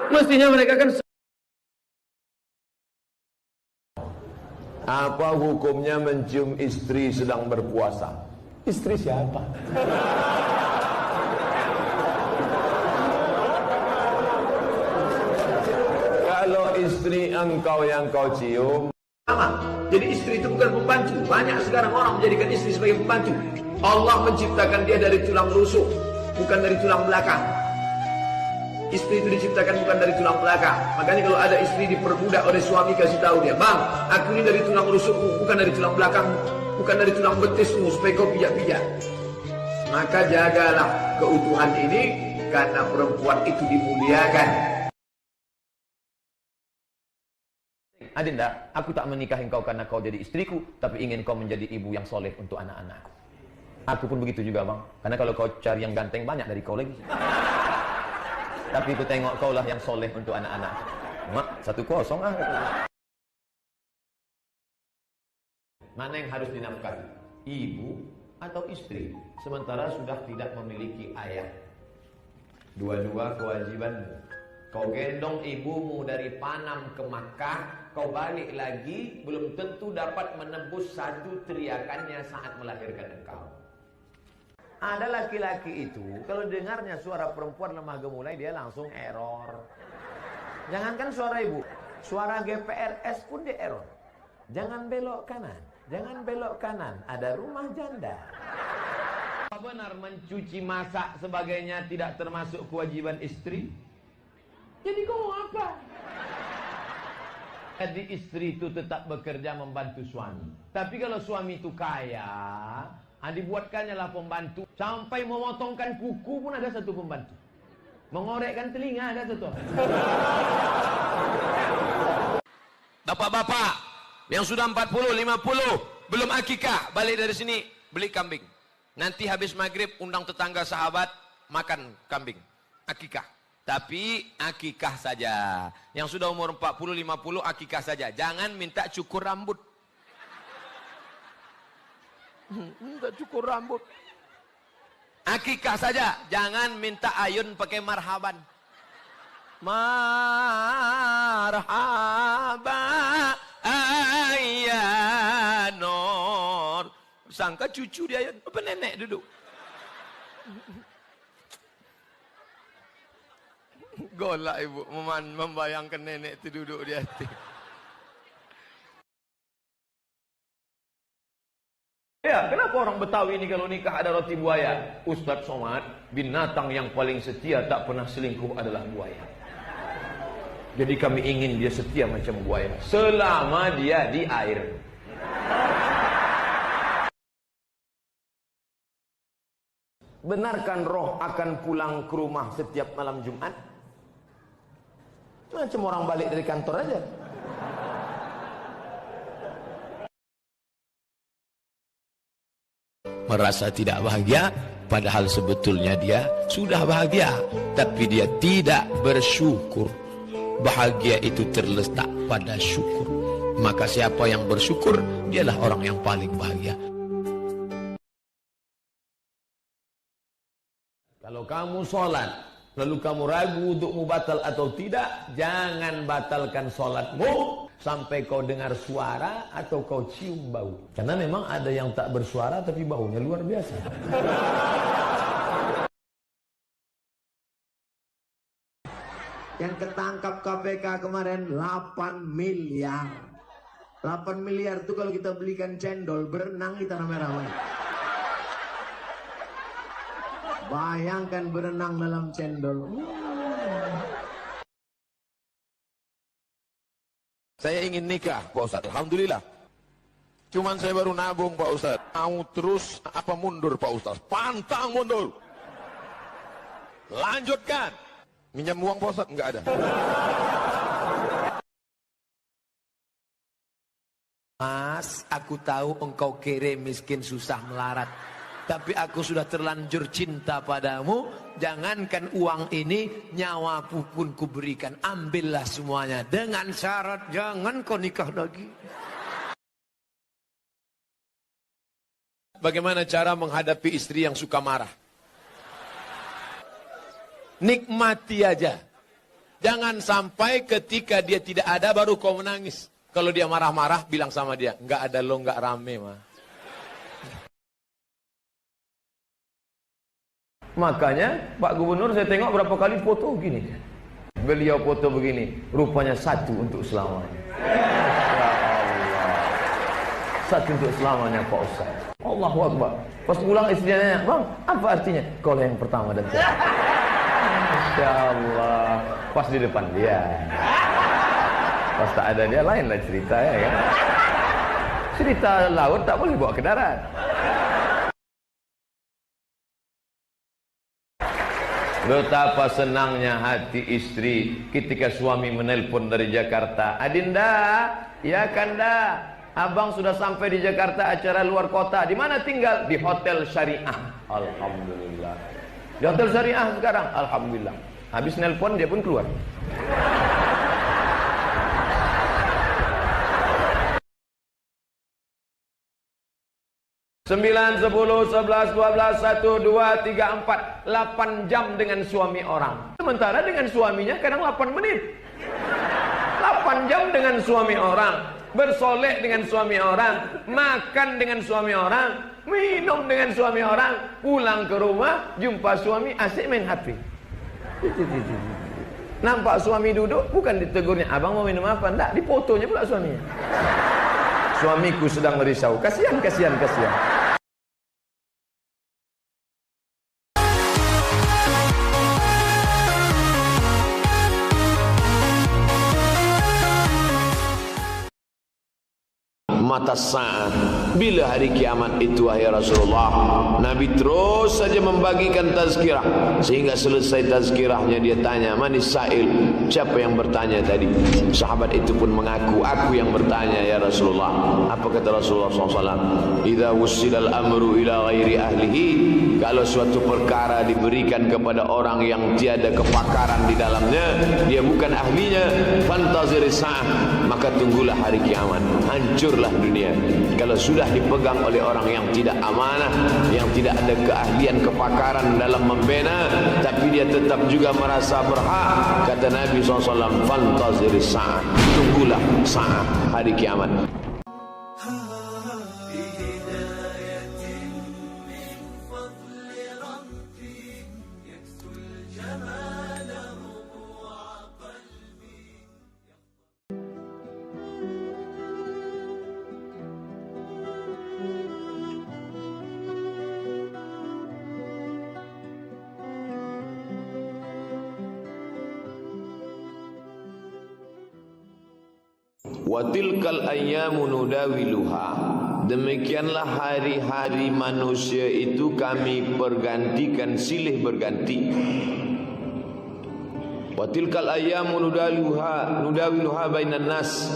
[SPEAKER 2] Mestinya mereka kan. Apa hukumnya mencium istri sedang berpuasa? Istri siapa? Kalau istri engkau yang kau cium, sama. Jadi istri itu bukan pembantu. Banyak sekarang orang menjadikan istri sebagai pembantu. Allah menciptakan dia dari tulang rusuk, bukan dari tulang belakang. Istri itu diciptakan bukan dari tulang belakang. Makanya kalau ada istri diperbudak oleh suami, kasih tahu dia, bang, aku ini dari tulang rusukmu, bukan dari tulang belakang, bukan dari tulang betismu, supaya kau pijak-pijak. Maka jagalah keutuhan ini, karena perempuan itu dimuliakan. Adinda, aku tak menikahi engkau karena kau jadi istriku, tapi ingin kau menjadi ibu yang soleh untuk anak-anakku. Aku pun begitu juga bang, karena kalau kau cari yang ganteng banyak dari kau lagi. Tapi aku tengok kau lah yang soleh untuk anak-anak. Mak, 1-0 ah. Mana yang harus dinafkahi? Ibu atau istri? Sementara sudah tidak memiliki ayah. Dua-dua kewajiban. Kau gendong ibumu dari Panam ke Makkah, kau balik lagi, belum tentu dapat menebus satu teriakannya saat melahirkan engkau. Ada laki-laki itu, kalau dengarnya suara perempuan lemah gemulai, dia langsung error. Jangankan suara ibu, suara GPRS pun di error. Jangan belok kanan, jangan belok kanan, ada rumah janda. Benar mencuci, masak sebagainya tidak termasuk kewajiban istri? Jadi kau mau apa? Jadi istri itu tetap bekerja membantu suami. Tapi kalau suami itu kaya, dibuatkannya lah pembantu. Sampai memotongkan kuku pun ada satu pembantu. Mengorekkan telinga ada satu. Bapak-bapak yang sudah 40, 50 belum akikah, balik dari sini beli kambing. Nanti habis maghrib undang tetangga sahabat makan kambing. Akikah. Tapi akikah saja. Yang sudah umur 40, 50 akikah saja. Jangan minta cukur rambut. Minta cukur rambut. Akikah saja. Jangan minta ayun pakai marhaban. Marhaba ayyanor. Sangka cucu dia ayun. Apa nenek duduk? Golak ibu membayangkan nenek itu duduk di hati. Ya, kenapa orang Betawi ini kalau nikah ada roti buaya? Ustadz Somad, binatang yang paling setia tak pernah selingkuh adalah buaya. Jadi kami ingin dia setia macam buaya selama dia di air. Benarkan roh akan pulang ke rumah setiap malam Jumat? Macam orang balik dari kantor aja. Merasa tidak bahagia, padahal sebetulnya dia sudah bahagia, tapi dia tidak bersyukur. Bahagia itu terletak pada syukur. Maka siapa yang bersyukur, dialah orang yang paling bahagia. Kalau kamu sholat, lalu kamu ragu untukmu batal atau tidak, jangan batalkan sholatmu sampai kau dengar suara atau kau cium bau. Karena memang ada yang tak bersuara tapi baunya luar biasa.
[SPEAKER 5] Yang ketangkap KPK kemarin 8 miliar. 8 miliar itu kalau kita belikan cendol, berenang kita ramai-ramai. Bayangkan berenang dalam cendol.
[SPEAKER 6] Saya ingin nikah, Pak Ustadz. Alhamdulillah. Cuman saya baru nabung, Pak Ustadz. Mau terus apa mundur, Pak Ustadz? Pantang mundur. Lanjutkan. Minjam uang, Pak Ustadz? Enggak ada.
[SPEAKER 2] Mas, aku tahu engkau kere, miskin, susah, melarat. Tapi aku sudah terlanjur cinta padamu. Jangankan uang ini, nyawaku pun kuberikan. Ambillah semuanya. Dengan syarat jangan kau nikah lagi.
[SPEAKER 1] Bagaimana cara menghadapi istri yang suka marah? Nikmati aja. Jangan sampai ketika dia tidak ada baru kau menangis. Kalau dia marah-marah, bilang sama dia, enggak ada lo, enggak rame mah.
[SPEAKER 2] Makanya Pak Gubernur saya tengok berapa kali foto gini. Beliau foto begini, rupanya satu untuk selamanya. Ya Allah. Satu untuk selamanya Pak Ustaz. Allahu Akbar. Pas pulang istrinya nanya, "Bang, apa artinya?" Kau yang pertama dan terakhir. Masya Allah. Pas di depan dia. Pas tak ada dia lain lah cerita ya kan. Cerita laut tak boleh bawa ke darat. Betapa senangnya hati istri ketika suami menelpon dari Jakarta. Adinda, ya Kanda, abang sudah sampai di Jakarta acara luar kota. Di mana tinggal? Di Hotel Syariah. Alhamdulillah. Di Hotel Syariah sekarang. Alhamdulillah. Habis nelpon dia pun keluar. Sembilan, 10, 11, 12, 1, 2, 3, 4 8 jam dengan suami orang. Sementara dengan suaminya kadang 8 menit 8 jam dengan suami orang. Bersolek dengan suami orang. Makan dengan suami orang. Minum dengan suami orang. Pulang ke rumah, jumpa suami asik main HP.
[SPEAKER 4] Nampak suami duduk, bukan ditegurnya, abang mau minum apa? Enggak, difotonya pula suaminya. Suamiku sedang merisau. Kasihan.
[SPEAKER 2] Mata saat, bila hari kiamat itu wahai Rasulullah? Nabi terus saja membagikan tazkirah, sehingga selesai tazkirahnya dia tanya, manis sa'il, siapa yang bertanya tadi? Sahabat itu pun mengaku, aku yang bertanya ya Rasulullah. Apa kata Rasulullah SAW? Idza wussidal amru ila ghairi ahlihi, kalau suatu perkara diberikan kepada orang yang tiada kepakaran di dalamnya, dia bukan ahlinya, fantaziris sa'ah, maka tunggulah hari kiamat. Hancurlah dunia kalau sudah dipegang oleh orang yang tidak amanah, yang tidak ada keahlian kepakaran dalam membina, tapi dia tetap juga merasa berhak. Kata Nabi SAW, fantaziris sa'ah, tunggulah sa'ah, hari kiamat. Wa tilkal ayyamu nudawiluha, demikianlah hari-hari manusia itu kami pergantikan silih berganti. Wa tilkal ayyamu nudawiluha bainan nas,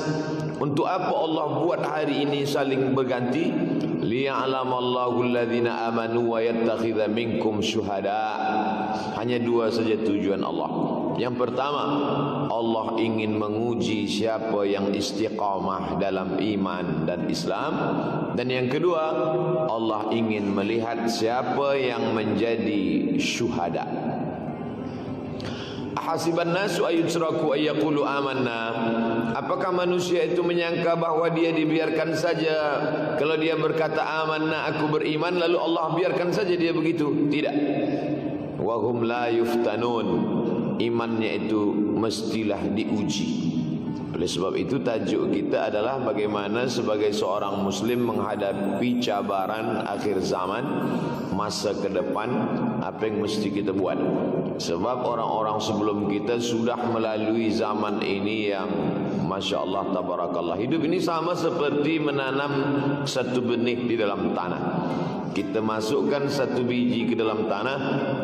[SPEAKER 2] untuk apa Allah buat hari ini saling berganti? Liya'lamallahu alladhina amanu wa yattakhidha minkum syuhada. Hanya dua saja tujuan Allah. Yang pertama, Allah ingin menguji siapa yang istiqamah dalam iman dan Islam. Dan yang kedua, Allah ingin melihat siapa yang menjadi syuhada. Ahasiban nasu ayyutraku ayyaqulu amanna, apakah manusia itu menyangka bahwa dia dibiarkan saja kalau dia berkata amanna, aku beriman, lalu Allah biarkan saja dia begitu? Tidak. Wa hum la yuftanun, imannya itu mestilah diuji. Oleh sebab itu tajuk kita adalah bagaimana sebagai seorang muslim menghadapi cabaran akhir zaman, masa ke depan, apa yang mesti kita buat. Sebab orang-orang sebelum kita sudah melalui zaman ini yang Masya Allah, tabarakallah. Hidup ini sama seperti menanam satu benih di dalam tanah. Kita masukkan satu biji ke dalam tanah,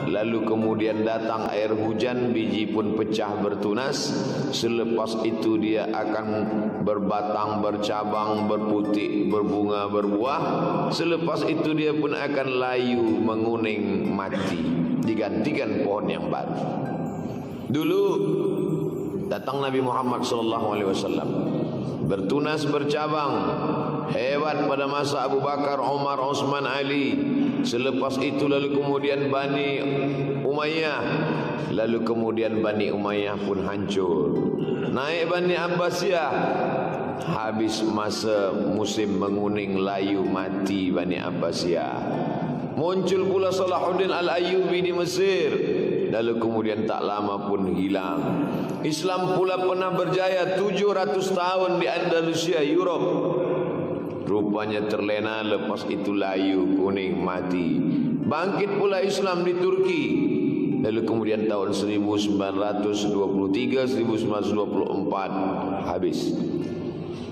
[SPEAKER 2] lalu kemudian datang air hujan, biji pun pecah bertunas. Selepas itu dia akan berbatang, bercabang, berputik, berbunga, berbuah. Selepas itu dia pun akan layu, menguning, mati, digantikan pohon yang baru. Dulu datang Nabi Muhammad SAW, bertunas, bercabang, hebat pada masa Abu Bakar, Umar, Utsman, Ali. Selepas itu lalu kemudian Bani Umayyah, lalu kemudian Bani Umayyah pun hancur. Naik Bani Abbasiyah, habis masa musim menguning, layu, mati Bani Abbasiyah. Muncul pula Salahuddin Al-Ayyubi di Mesir, lalu kemudian tak lama pun hilang. Islam pula pernah berjaya 700 tahun di Andalusia, Europe. Rupanya terlena, lepas itu layu, kuning, mati. Bangkit pula Islam di Turki, lalu kemudian tahun 1923, 1924 habis.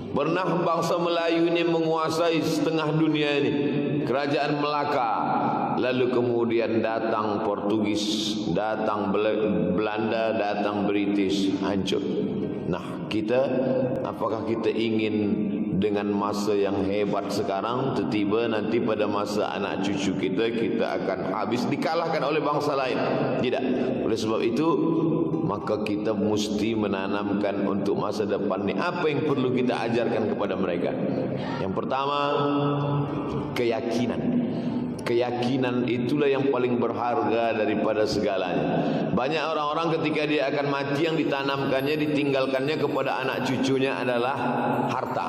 [SPEAKER 2] Pernah bangsa Melayu ini menguasai setengah dunia ini, kerajaan Melaka. Lalu kemudian datang Portugis, datang Belanda, datang British, hancur. Nah, kita, apakah kita ingin dengan masa yang hebat sekarang, tiba-tiba nanti pada masa anak cucu kita, kita akan habis, dikalahkan oleh bangsa lain? Tidak. Oleh sebab itu, maka kita mesti menanamkan untuk masa depan ini apa yang perlu kita ajarkan kepada mereka. Yang pertama, keyakinan. Keyakinan itulah yang paling berharga daripada segalanya. Banyak orang-orang ketika dia akan mati, yang ditanamkannya, ditinggalkannya kepada anak cucunya adalah harta.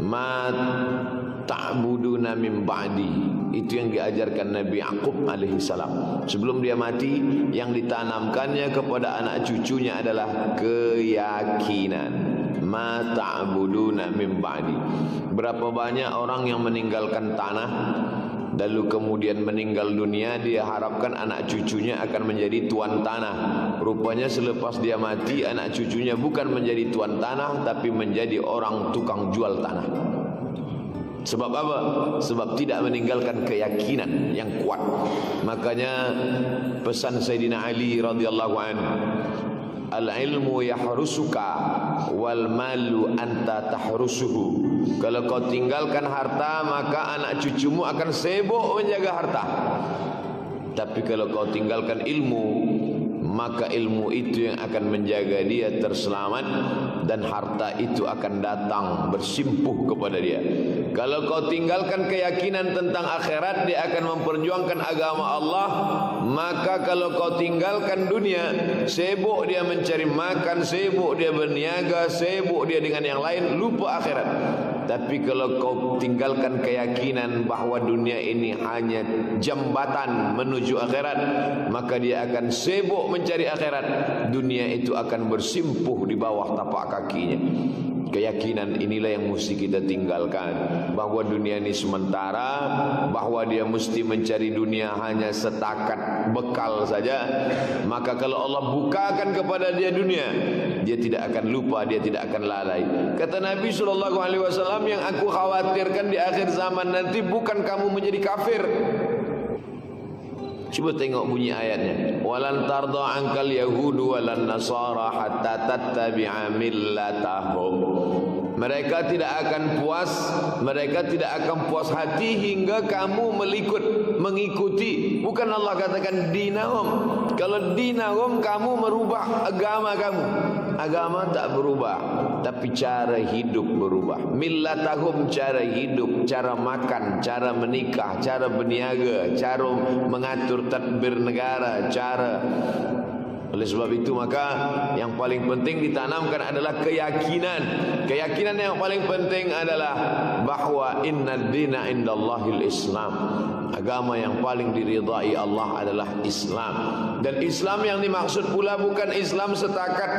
[SPEAKER 2] Ma ta'buduna min ba'di, Itu yang diajarkan Nabi Yaqub alaihissalam. Sebelum dia mati, yang ditanamkannya kepada anak cucunya adalah keyakinan. Ma ta'buduna min ba'di. Berapa banyak orang yang meninggalkan tanah lalu kemudian meninggal dunia, dia harapkan anak cucunya akan menjadi tuan tanah. Rupanya selepas dia mati, anak cucunya bukan menjadi tuan tanah, tapi menjadi orang tukang jual tanah. Sebab apa? Sebab tidak meninggalkan keyakinan yang kuat. Makanya pesan Sayyidina Ali radhiyallahu anhu, al-ilmu yahrusuka wal malu anta tahrusuhu. Kalau kau tinggalkan harta, maka anak cucumu akan sibuk menjaga harta. Tapi kalau kau tinggalkan ilmu, maka ilmu itu yang akan menjaga dia terselamat, dan harta itu akan datang bersimpuh kepada dia. Kalau kau tinggalkan keyakinan tentang akhirat, dia akan memperjuangkan agama Allah. Maka kalau kau tinggalkan dunia, sibuk dia mencari makan, sibuk dia berniaga, sibuk dia dengan yang lain, lupa akhirat. Tapi kalau kau tinggalkan keyakinan bahawa dunia ini hanya jambatan menuju akhirat, maka dia akan sibuk mencari akhirat. Dunia itu akan bersimpuh di bawah tapak kakinya. Keyakinan inilah yang mesti kita tinggalkan, bahawa dunia ini sementara, bahawa dia mesti mencari dunia hanya setakat bekal saja. Maka kalau Allah bukakan kepada dia dunia, dia tidak akan lupa, dia tidak akan lalai. Kata Nabi SAW, yang aku khawatirkan di akhir zaman nanti bukan kamu menjadi kafir. Cuba tengok bunyi ayatnya. Walan tarda ankal yahudu walan nasara hatta tattabi'a millatahum. Mereka tidak akan puas hati hingga kamu mengikuti. Bukan Allah katakan dinahum. Kalau dinahum, kamu merubah agama kamu. Agama tak berubah, tapi cara hidup berubah. Millatahum, cara hidup, cara makan, cara menikah, cara berniaga, cara mengatur tadbir negara, cara. Oleh sebab itu, maka yang paling penting ditanamkan adalah keyakinan. Keyakinan yang paling penting adalah bahawa innad dina indallahil Islam. Agama yang paling diridai Allah adalah Islam. Dan Islam yang dimaksud pula bukan Islam setakat.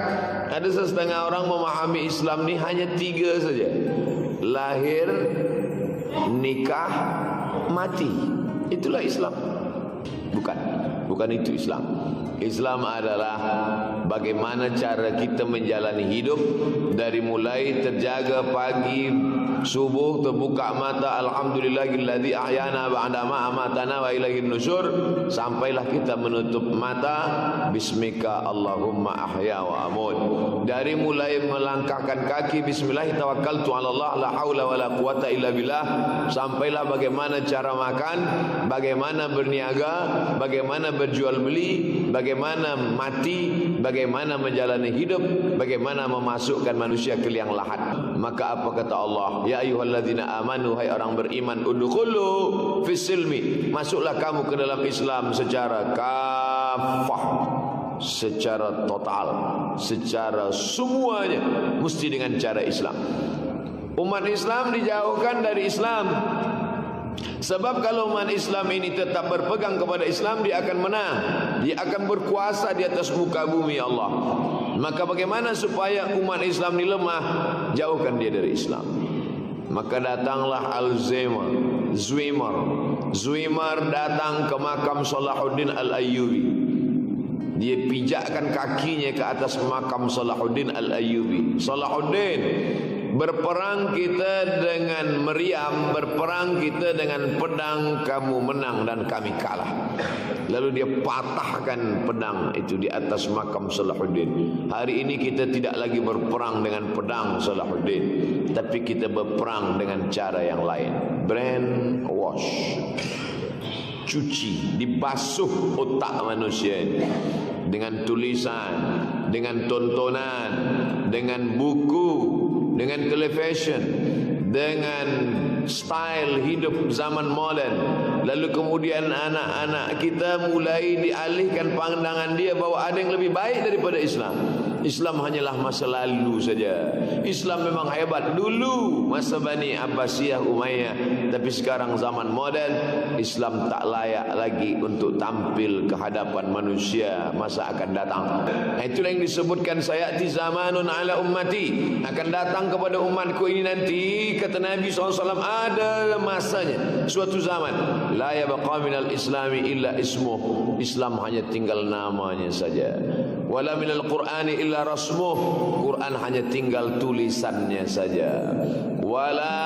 [SPEAKER 2] Ada setengah orang memahami Islam ni hanya 3 saja: lahir, nikah, mati. Itulah Islam. Bukan itu Islam. Islam adalah bagaimana cara kita menjalani hidup, dari mulai terjaga pagi, subuh, terbuka mata, alhamdulillahilladzi ahyana ba'da ma amatana wa ilaihin nusyur, sampailah kita menutup mata, bismika Allahumma ahya wa amut. Dari mulai melangkahkan kaki, bismillah tawakkaltu 'ala Allah la haula wala quwata illa billah, sampailah bagaimana cara makan, bagaimana berniaga, bagaimana berjual beli, bagaimana mati, bagaimana menjalani hidup, bagaimana memasukkan manusia ke liang lahat. Maka apa kata Allah? Ya ayyuhalladzina amanu, hai orang beriman, udkhulu fis-silmi, masuklah kamu ke dalam Islam secara kafah, secara total, secara semuanya mesti dengan cara Islam. Umat Islam dijauhkan dari Islam. Sebab kalau umat Islam ini tetap berpegang kepada Islam, dia akan menang, dia akan berkuasa di atas muka bumi Allah. Maka bagaimana supaya umat Islam ini lemah? Jauhkan dia dari Islam. Maka datanglah Zuimar datang ke makam Salahuddin Al-Ayyubi. Dia pijakkan kakinya ke atas makam Salahuddin Al-Ayyubi. Salahuddin, berperang kita dengan meriam, berperang kita dengan pedang, kamu menang dan kami kalah. Lalu dia patahkan pedang itu di atas makam Salahuddin. Hari ini kita tidak lagi berperang dengan pedang Salahuddin, tapi kita berperang dengan cara yang lain. Brainwash, cuci, dibasuh otak manusia ini dengan tulisan, dengan tontonan, dengan buku, dengan television, dengan style hidup zaman moden. Lalu kemudian anak-anak kita mulai dialihkan pandangan dia bahawa ada yang lebih baik daripada Islam. Islam hanyalah masa lalu saja. Islam memang hebat dulu masa Bani Abbasiyah Umayyah, tapi sekarang zaman moden Islam tak layak lagi untuk tampil ke hadapan manusia masa akan datang. Itulah yang disebutkan sayati zamanun ala ummati, akan datang kepada umatku ini nanti, kata Nabi SAW, ada masanya, suatu zaman la yabqa minal islami illa ismuh, Islam hanya tinggal namanya saja. Wala minal qur'ani illa rasmuh, Quran hanya tinggal tulisannya saja. Wala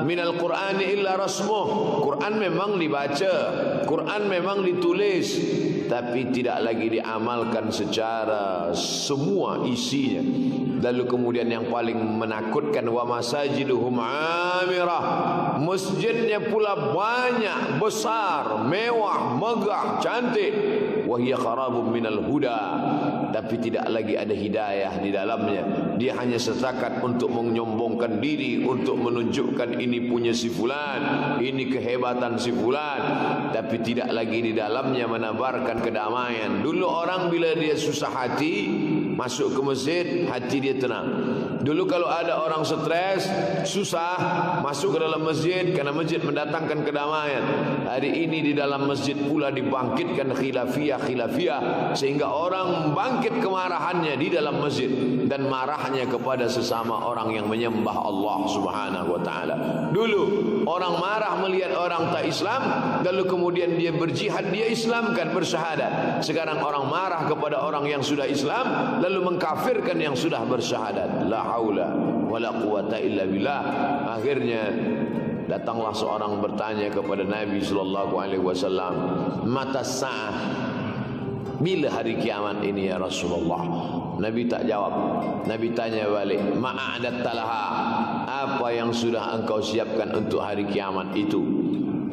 [SPEAKER 2] minal qur'ani illa rasmuh, Quran memang dibaca, Quran memang ditulis, tapi tidak lagi diamalkan secara semua isinya. Lalu kemudian yang paling menakutkan, wa masajiduhum amirah, masjidnya pula banyak, besar, mewah, megah, cantik. Wa hiya kharabun minal huda, tapi tidak lagi ada hidayah di dalamnya. Dia hanya setakat untuk menyombongkan diri, untuk menunjukkan ini punya si fulan, ini kehebatan si fulan, tapi tidak lagi di dalamnya menabarkan kedamaian. Dulu orang bila dia susah hati masuk ke masjid, hati dia tenang. Dulu kalau ada orang stres, susah, masuk ke dalam masjid karena masjid mendatangkan kedamaian. Hari ini di dalam masjid pula dibangkitkan khilafiyah, sehingga orang bangkit kemarahannya di dalam masjid dan marahnya kepada sesama orang yang menyembah Allah Subhanahu wa taala. Dulu orang marah melihat orang tak Islam, lalu kemudian dia berjihad, dia islamkan, bersyahadat. Sekarang orang marah kepada orang yang sudah Islam, lalu mengkafirkan yang sudah bersyahadat. La haula wala quwata illa billah. Akhirnya datanglah seorang bertanya kepada Nabi sallallahu alaihi wasallam, "Mata sa'ah?" Bila hari kiamat ini ya Rasulullah? Nabi tak jawab. Nabi tanya balik, "Ma'adatta laha?" Apa yang sudah engkau siapkan untuk hari kiamat itu?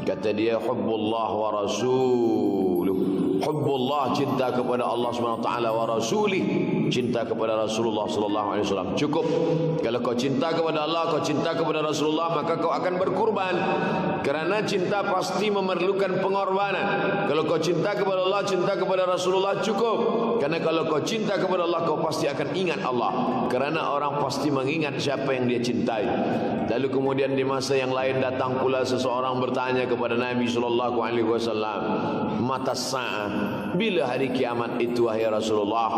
[SPEAKER 2] Kata dia, "Hubbullah wa rasuluh." Hubbullah, cinta kepada Allah Subhanahu wa taala, wa rasulih, cinta kepada Rasulullah sallallahu alaihi wasallam. Cukup. Kalau kau cinta kepada Allah, kau cinta kepada Rasulullah, maka kau akan berkorban. Kerana cinta pasti memerlukan pengorbanan. Kalau kau cinta kepada Allah, cinta kepada Rasulullah, cukup. Karena kalau kau cinta kepada Allah, kau pasti akan ingat Allah. Kerana orang pasti mengingat siapa yang dia cintai. Lalu kemudian di masa yang lain datang pula seseorang bertanya kepada Nabi sallallahu alaihi wasallam, "Mata sa'ah?" Bila hari kiamat itu wahai Rasulullah?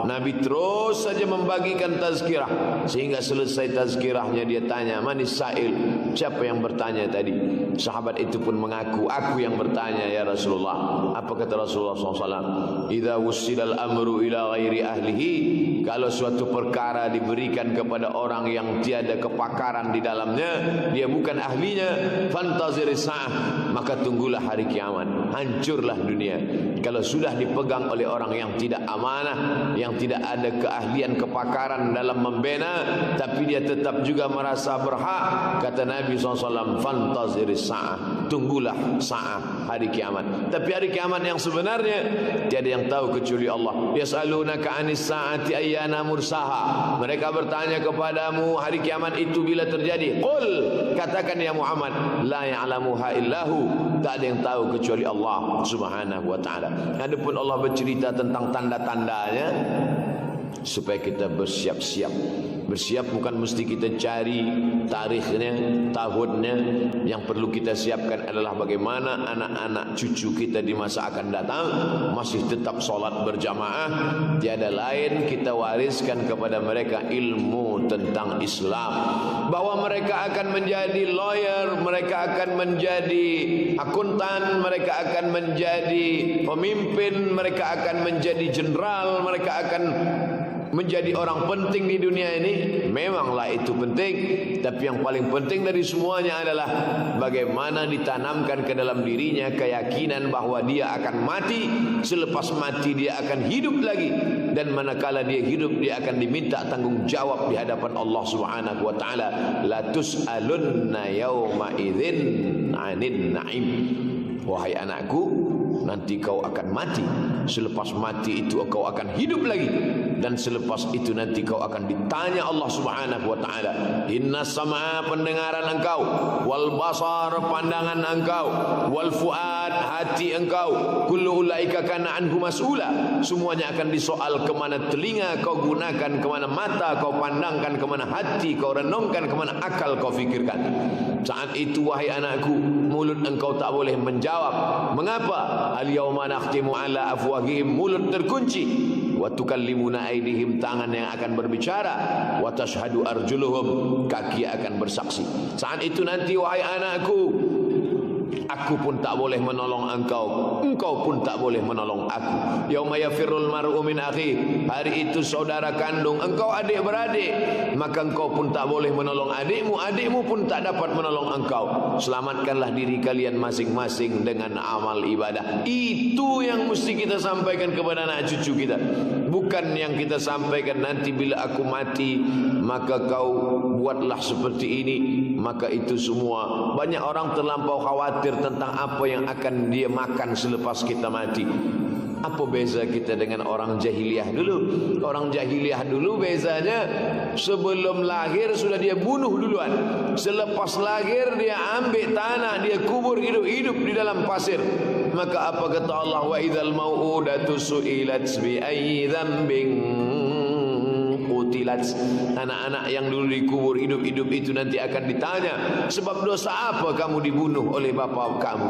[SPEAKER 2] Nabi terus saja membagikan tazkirah, sehingga selesai tazkirahnya dia tanya, "Manis sa'il?" Siapa yang bertanya tadi? Sahabat itu pun mengaku, "Aku yang bertanya ya Rasulullah." Apa kata Rasulullah SAW? "Idza wussilal amru ila ghairi ahlihi." Kalau suatu perkara diberikan kepada orang yang tiada kepakaran di dalamnya, dia bukan ahlinya, fantaziris sa'ah, maka tunggulah hari kiamat. Hancurlah dunia. Kalau sudah dipegang oleh orang yang tidak amanah, yang tidak ada keahlian kepakaran dalam membina, tapi dia tetap juga merasa berhak, kata Nabi SAW, fantaziris sa'ah, tunggulah sa'ah, hari kiamat. Tapi hari kiamat yang sebenarnya tiada yang tahu kecuali Allah. Yas'alunaka 'anis sa'ati ayyana mursaha. Mereka bertanya kepadamu hari kiamat itu bila terjadi. Qul, katakan ya Muhammad, la ya'lamuha illahu, tak ada yang tahu kecuali Allah Subhanahu wa taala. Adapun Allah bercerita tentang tanda-tandanya supaya kita bersiap-siap. Bersiap bukan mesti kita cari tarikhnya, tahunnya. Yang perlu kita siapkan adalah bagaimana anak-anak cucu kita di masa akan datang masih tetap solat berjamaah. Tiada lain kita wariskan kepada mereka ilmu tentang Islam, bahwa mereka akan menjadi lawyer, mereka akan menjadi akuntan, mereka akan menjadi pemimpin, mereka akan menjadi jenderal, mereka akan menjadi orang penting di dunia ini. Memanglah itu penting, tapi yang paling penting dari semuanya adalah bagaimana ditanamkan ke dalam dirinya keyakinan bahwa dia akan mati, selepas mati dia akan hidup lagi, dan manakala dia hidup dia akan diminta tanggung jawab di hadapan Allah Subhanahu wa taala. La tus'alunna yauma idzin 'anin na'im. Wahai anakku, nanti kau akan mati, selepas mati itu kau akan hidup lagi, dan selepas itu nanti kau akan ditanya Allah Subhanahu wa taala. Inna sam'a, pendengaran engkau, wal basar, pandangan engkau, wal fuad, hati engkau, kullu ulaika kana anhu mas'ula, semuanya akan disoal. Kemana telinga kau gunakan, kemana mata kau pandangkan, kemana hati kau renungkan, kemana akal kau fikirkan. Saat itu wahai anakku, mulut engkau tak boleh menjawab. Mengapa? Al-yawma nakhtimu ala afwahihim, mulut terkunci. Wa tukallimuna aydihim, tangan yang akan berbicara. Wa tashhadu arjuluhum, kaki akan bersaksi. Saat itu nanti wahai anakku, aku pun tak boleh menolong engkau, engkau pun tak boleh menolong aku. Yauma yafirrul mar'u min akhi, hari itu saudara kandung, engkau adik-beradik, maka engkau pun tak boleh menolong adikmu, adikmu pun tak dapat menolong engkau. Selamatkanlah diri kalian masing-masing dengan amal ibadah. Itu yang mesti kita sampaikan kepada anak cucu kita, bukan yang kita sampaikan nanti bila aku mati maka kau buatlah seperti ini. Maka itu semua, banyak orang terlampau khawatir tentang apa yang akan dia makan selepas kita mati. Apa beza kita dengan orang jahiliyah dulu? Orang jahiliyah dulu bezanya, sebelum lahir sudah dia bunuh duluan. Selepas lahir dia ambil tanah, dia kubur hidup-hidup di dalam pasir. Maka apa kata Allah? Wa idzal mau'udatu su'ilat bi ayyi dzambin qutilat. Anak-anak yang dulu dikubur hidup-hidup itu nanti akan ditanya, sebab dosa apa kamu dibunuh oleh bapa kamu?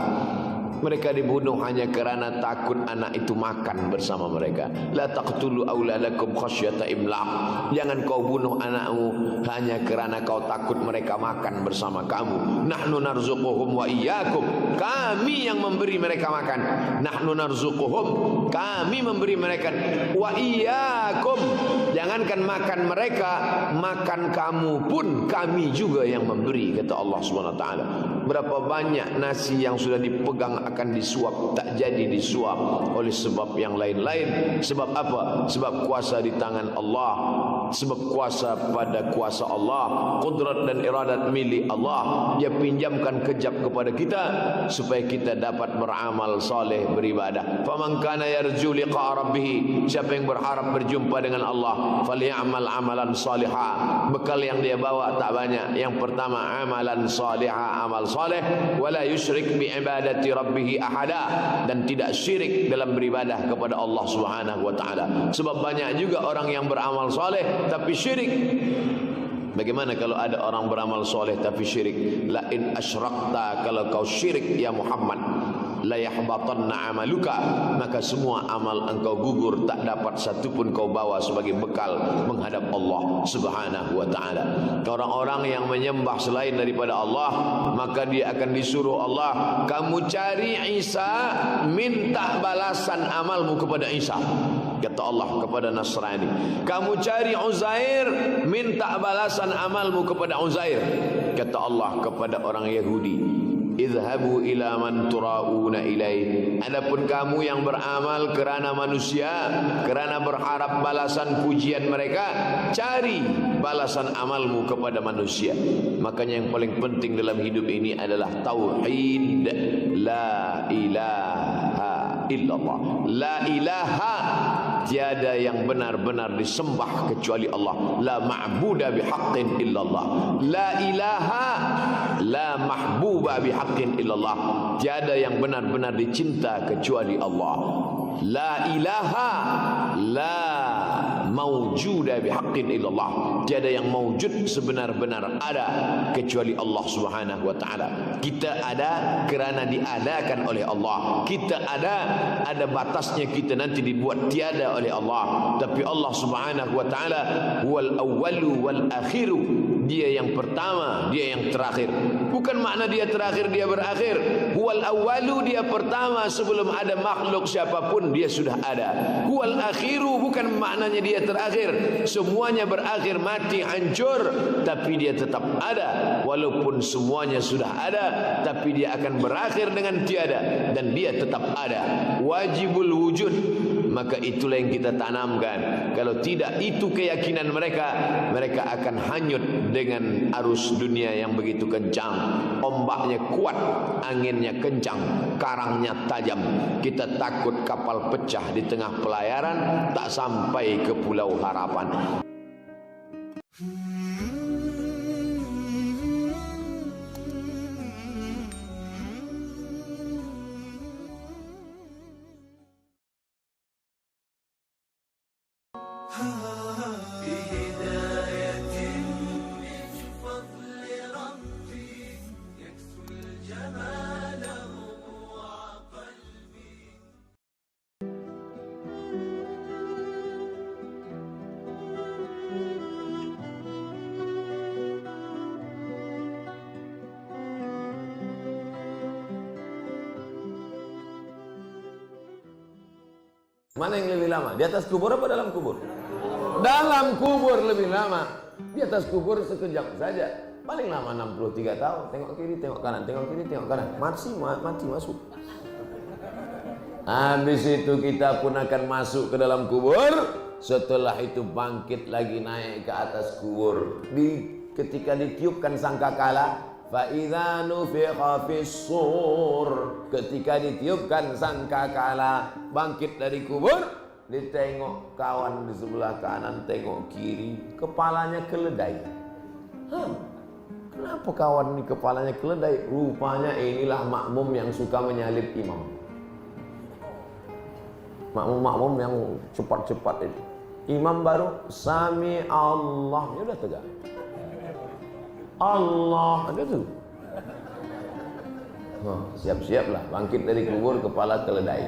[SPEAKER 2] Mereka dibunuh hanya kerana takut anak itu makan bersama mereka. La taqtulu auladakum khasyata imlaq. Jangan kau bunuh anakmu hanya kerana kau takut mereka makan bersama kamu. Nahnu narzuquhum wa iyyakum. Kami yang memberi mereka makan. Nahnu narzuquhum, kami memberi mereka. Wa iyyakum, jangankan makan mereka, makan kamu pun kami juga yang memberi, kata Allah Subhanahu wa taala. Berapa banyak nasi yang sudah dipegang akan disuap, tak jadi disuap oleh sebab yang lain-lain. Sebab apa? Sebab kuasa di tangan Allah, sebab kuasa pada kuasa Allah, kudrat dan iradat milik Allah. Dia pinjamkan kejap kepada kita supaya kita dapat beramal soleh, beribadah. Faman kana yarju liqa rabbih, siapa yang berharap berjumpa dengan Allah, falyamal amalan salihah. Bekal yang dia bawa tak banyak. Yang pertama amalan salihah, amal soleh, wala yusyrik bi ibadati rabbih ahada, dan tidak syirik dalam beribadah kepada Allah Subhanahu wa taala. Sebab banyak juga orang yang beramal soleh tapi syirik. Bagaimana kalau ada orang beramal soleh tapi syirik? La in asyrakta, kalau kau syirik ya Muhammad, la yahbatanna amaluka, maka semua amal engkau gugur, tak dapat satu pun kau bawa sebagai bekal menghadap Allah Subhanahu wa taala. Orang-orang yang menyembah selain daripada Allah, maka dia akan disuruh Allah, kamu cari Isa, minta balasan amalmu kepada Isa. Kata Allah kepada Nasrani, kamu cari Uzair, minta balasan amalmu kepada Uzair. Kata Allah kepada orang Yahudi, idhabu ila man turauna ilaih. Adapun kamu yang beramal kerana manusia, kerana berharap balasan pujian mereka, cari balasan amalmu kepada manusia. Makanya yang paling penting dalam hidup ini adalah tauhid, la ilaha illallah. La ilaha, tiada yang benar-benar disembah kecuali Allah. La ma'buda bihaqqin illallah. La ilaha, la mahbuba bihaqqin illallah. Tiada yang benar-benar dicinta kecuali Allah. La ilaha, la mawjuda bihaqqin illallah. Tiada yang mawjud sebenar-benar ada kecuali Allah Subhanahu wa taala. Kita ada kerana diadakan oleh Allah. Kita ada batasnya, kita nanti dibuat tiada oleh Allah. Tapi Allah Subhanahu wa taala wal awwalu wal akhiru. Dia yang pertama, dia yang terakhir. Bukan makna dia terakhir dia berakhir. Huwal awwalu, dia pertama, sebelum ada makhluk siapapun dia sudah ada. Huwal akhiru, bukan maknanya dia terakhir, semuanya berakhir, mati, hancur, tapi dia tetap ada. Walaupun semuanya sudah ada, tapi dia akan berakhir dengan tiada, dan dia tetap ada. Wajibul wujud. Maka itulah yang kita tanamkan. Kalau tidak itu keyakinan mereka, mereka akan hanyut dengan arus dunia yang begitu kencang, ombaknya kuat, anginnya kencang, karangnya tajam. Kita takut kapal pecah di tengah pelayaran, tak sampai ke pulau harapan.
[SPEAKER 3] Mana yang lebih lama? Di atas kubur apa dalam kubur? Dalam kubur lebih lama. Di atas kubur sekejap saja. Paling lama 63 tahun. Tengok kiri, tengok kanan, tengok kiri, tengok kanan. Mati masuk. Habis itu kita pun akan masuk ke dalam kubur. Setelah itu bangkit lagi naik ke atas kubur. Ketika ditiupkan sangkakala, فَإِذَا نُفِخَ فِي الصُّورِ, ketika ditiupkan sangkakala, bangkit dari kubur, ditengok kawan di sebelah kanan, tengok kiri, kepalanya keledai. Kenapa kawan ini kepalanya keledai? Rupanya inilah makmum yang suka menyalip imam. Makmum yang cepat-cepat itu. Imam baru Sami Allah, ya udah tegak. Allah, ada tuh. Siap-siaplah bangkit dari kubur kepala keledai.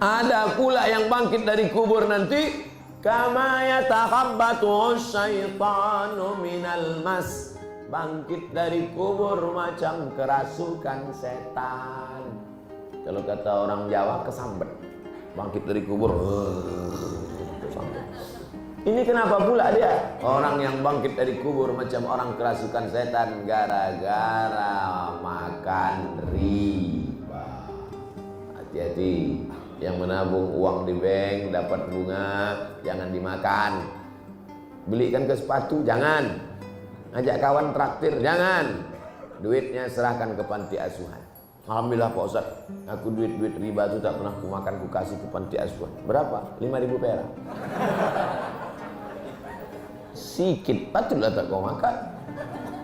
[SPEAKER 3] Ada pula yang bangkit dari kubur nanti, kama yatakhabbatu syaitanu minal mas, bangkit dari kubur macam kerasukan setan. Kalau kata orang Jawa, kesambet. Bangkit dari kubur, kesambet. Ini kenapa pula dia? Orang yang bangkit dari kubur macam orang kerasukan setan gara-gara makan riba. Hati-hati, yang menabung uang di bank dapat bunga jangan dimakan. Belikan ke sepatu jangan. Ajak kawan traktir jangan. Duitnya serahkan ke panti asuhan. Alhamdulillah Pak Ustaz, aku duit riba itu tak pernah kumakan, ku kasih ke panti asuhan. Berapa? 5.000 perak. Sikit, patutlah tak kau makan.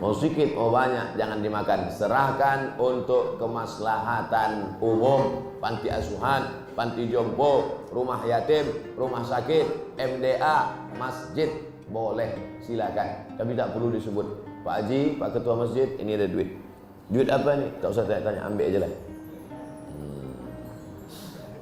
[SPEAKER 3] Mau sikit, mau banyak, jangan dimakan. Serahkan untuk kemaslahatan umum. Panti asuhan, panti jompo, rumah yatim, rumah sakit, MDA, masjid, boleh, silakan. Tapi tak perlu disebut, Pak Haji, Pak Ketua Masjid, ini ada duit. Duit apa nih? Tak usah tanya, ambil aja lah.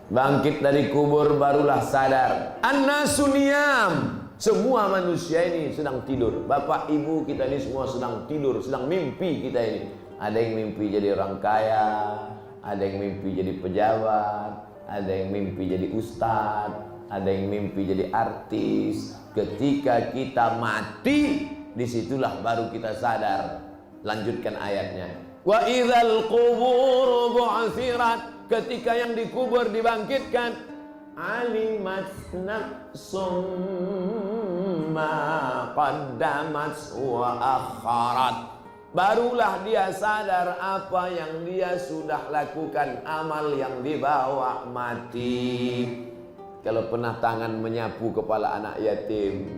[SPEAKER 3] Bangkit dari kubur barulah sadar. An-nasu niyam. Semua manusia ini sedang tidur. Bapak ibu kita ini semua sedang tidur, sedang mimpi kita ini. Ada yang mimpi jadi orang kaya, ada yang mimpi jadi pejabat, ada yang mimpi jadi ustadz, ada yang mimpi jadi artis. Ketika kita mati, disitulah baru kita sadar. Lanjutkan ayatnya. Wa idzal qubur bu'thirat, ketika yang dikubur dibangkitkan, alimat nafsum ma qaddamat wa akharat, barulah dia sadar apa yang dia sudah lakukan, amal yang dibawa mati. Kalau pernah tangan menyapu kepala anak yatim,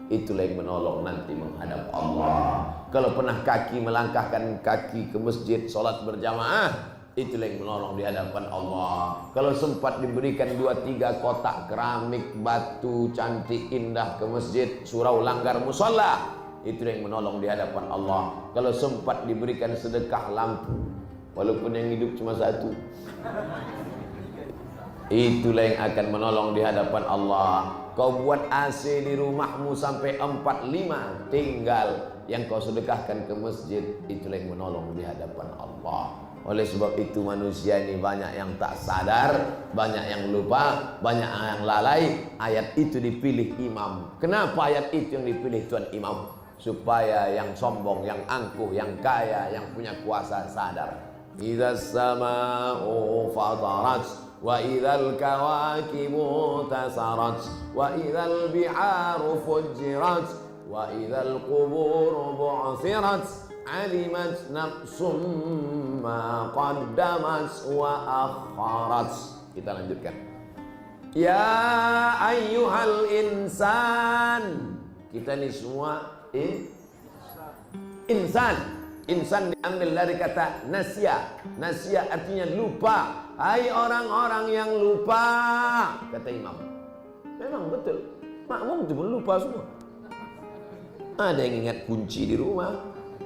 [SPEAKER 3] itulah yang menolong nanti menghadap Allah. Kalau pernah kaki melangkahkan kaki ke masjid sholat berjamaah, itulah yang menolong di hadapan Allah. Kalau sempat diberikan 2-3 kotak keramik batu cantik indah ke masjid, surau langgar musola, itulah yang menolong di hadapan Allah. Kalau sempat diberikan sedekah lampu, walaupun yang hidup cuma satu, itulah yang akan menolong di hadapan Allah. Kau buat AC di rumahmu sampai 4-5 tinggal, yang kau sedekahkan ke masjid, itulah yang menolong di hadapan Allah. Oleh sebab itu manusia ini banyak yang tak sadar, banyak yang lupa, banyak yang lalai. Ayat itu dipilih imam. Kenapa ayat itu yang dipilih tuan imam? Supaya yang sombong, yang angkuh, yang kaya, yang punya kuasa sadar. Idzas sama'u fatarat, wa idzal kawakibu tasarat, wa idzal biharu fujirat,
[SPEAKER 2] wa idzal qubur bu'thirat alimat nafsum ma qaddamat wa akharat. Kita lanjutkan. Ya ayyuhal insan. Kita ini semua insan. Insan diambil dari kata nasya. Nasya artinya lupa. Hai orang-orang yang lupa, kata imam. Memang betul, makmum cuma lupa semua. Ada yang ingat kunci di rumah,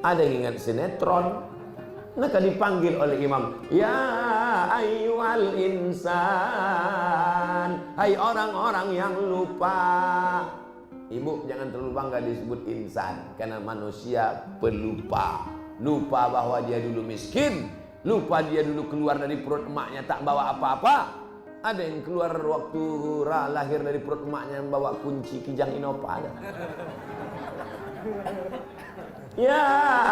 [SPEAKER 2] ada yang ingat sinetron. Maka dipanggil oleh imam, ya ayyuhal insan. Hai orang-orang yang lupa. Ibu jangan terlalu bangga disebut insan, karena manusia pelupa. Lupa bahwa dia dulu miskin, lupa dia dulu keluar dari perut emaknya tak bawa apa-apa. Ada yang keluar waktu lahir dari perut emaknya membawa kunci Kijang Innova. Ya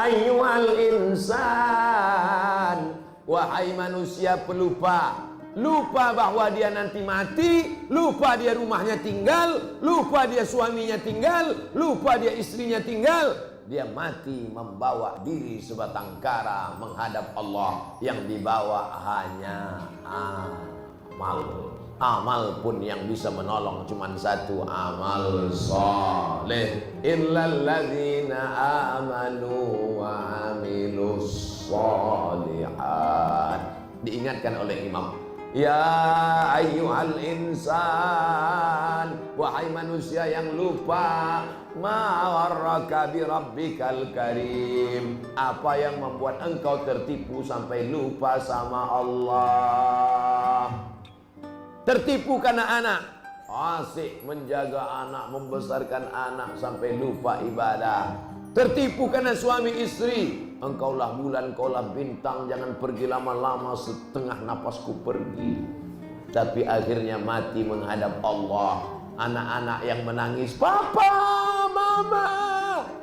[SPEAKER 2] ayyuhal insan, wahai manusia pelupa. Lupa bahwa dia nanti mati, lupa dia rumahnya tinggal, lupa dia suaminya tinggal, lupa dia istrinya tinggal. Dia mati membawa diri sebatang kara menghadap Allah, yang dibawa hanya amal. Amal pun yang bisa menolong cuma satu, amal saleh. Illal ladzina amanu wa amilus shalihat. Diingatkan oleh imam, ya ayyuhal insan, wahai manusia yang lupa, ma gharraka bi rabbikal karim. Apa yang membuat engkau tertipu sampai lupa sama Allah? Tertipu karena anak, asik menjaga anak, membesarkan anak sampai lupa ibadah. Tertipu karena suami istri, engkaulah bulan, engkaulah bintang, jangan pergi lama-lama, setengah napasku pergi. Tapi akhirnya mati menghadap Allah. Anak-anak yang menangis, papa, mama,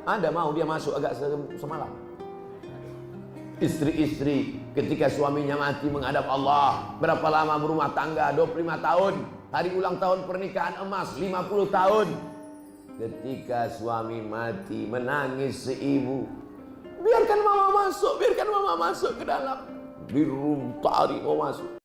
[SPEAKER 2] ada mau dia masuk agak semalam. Istri-istri ketika suaminya mati menghadap Allah, berapa lama berumah tangga? 25 tahun. Hari ulang tahun pernikahan emas 50 tahun. Ketika suami mati menangis si ibu, biarkan mama masuk, biarkan mama masuk ke dalam. Tarik mau masuk.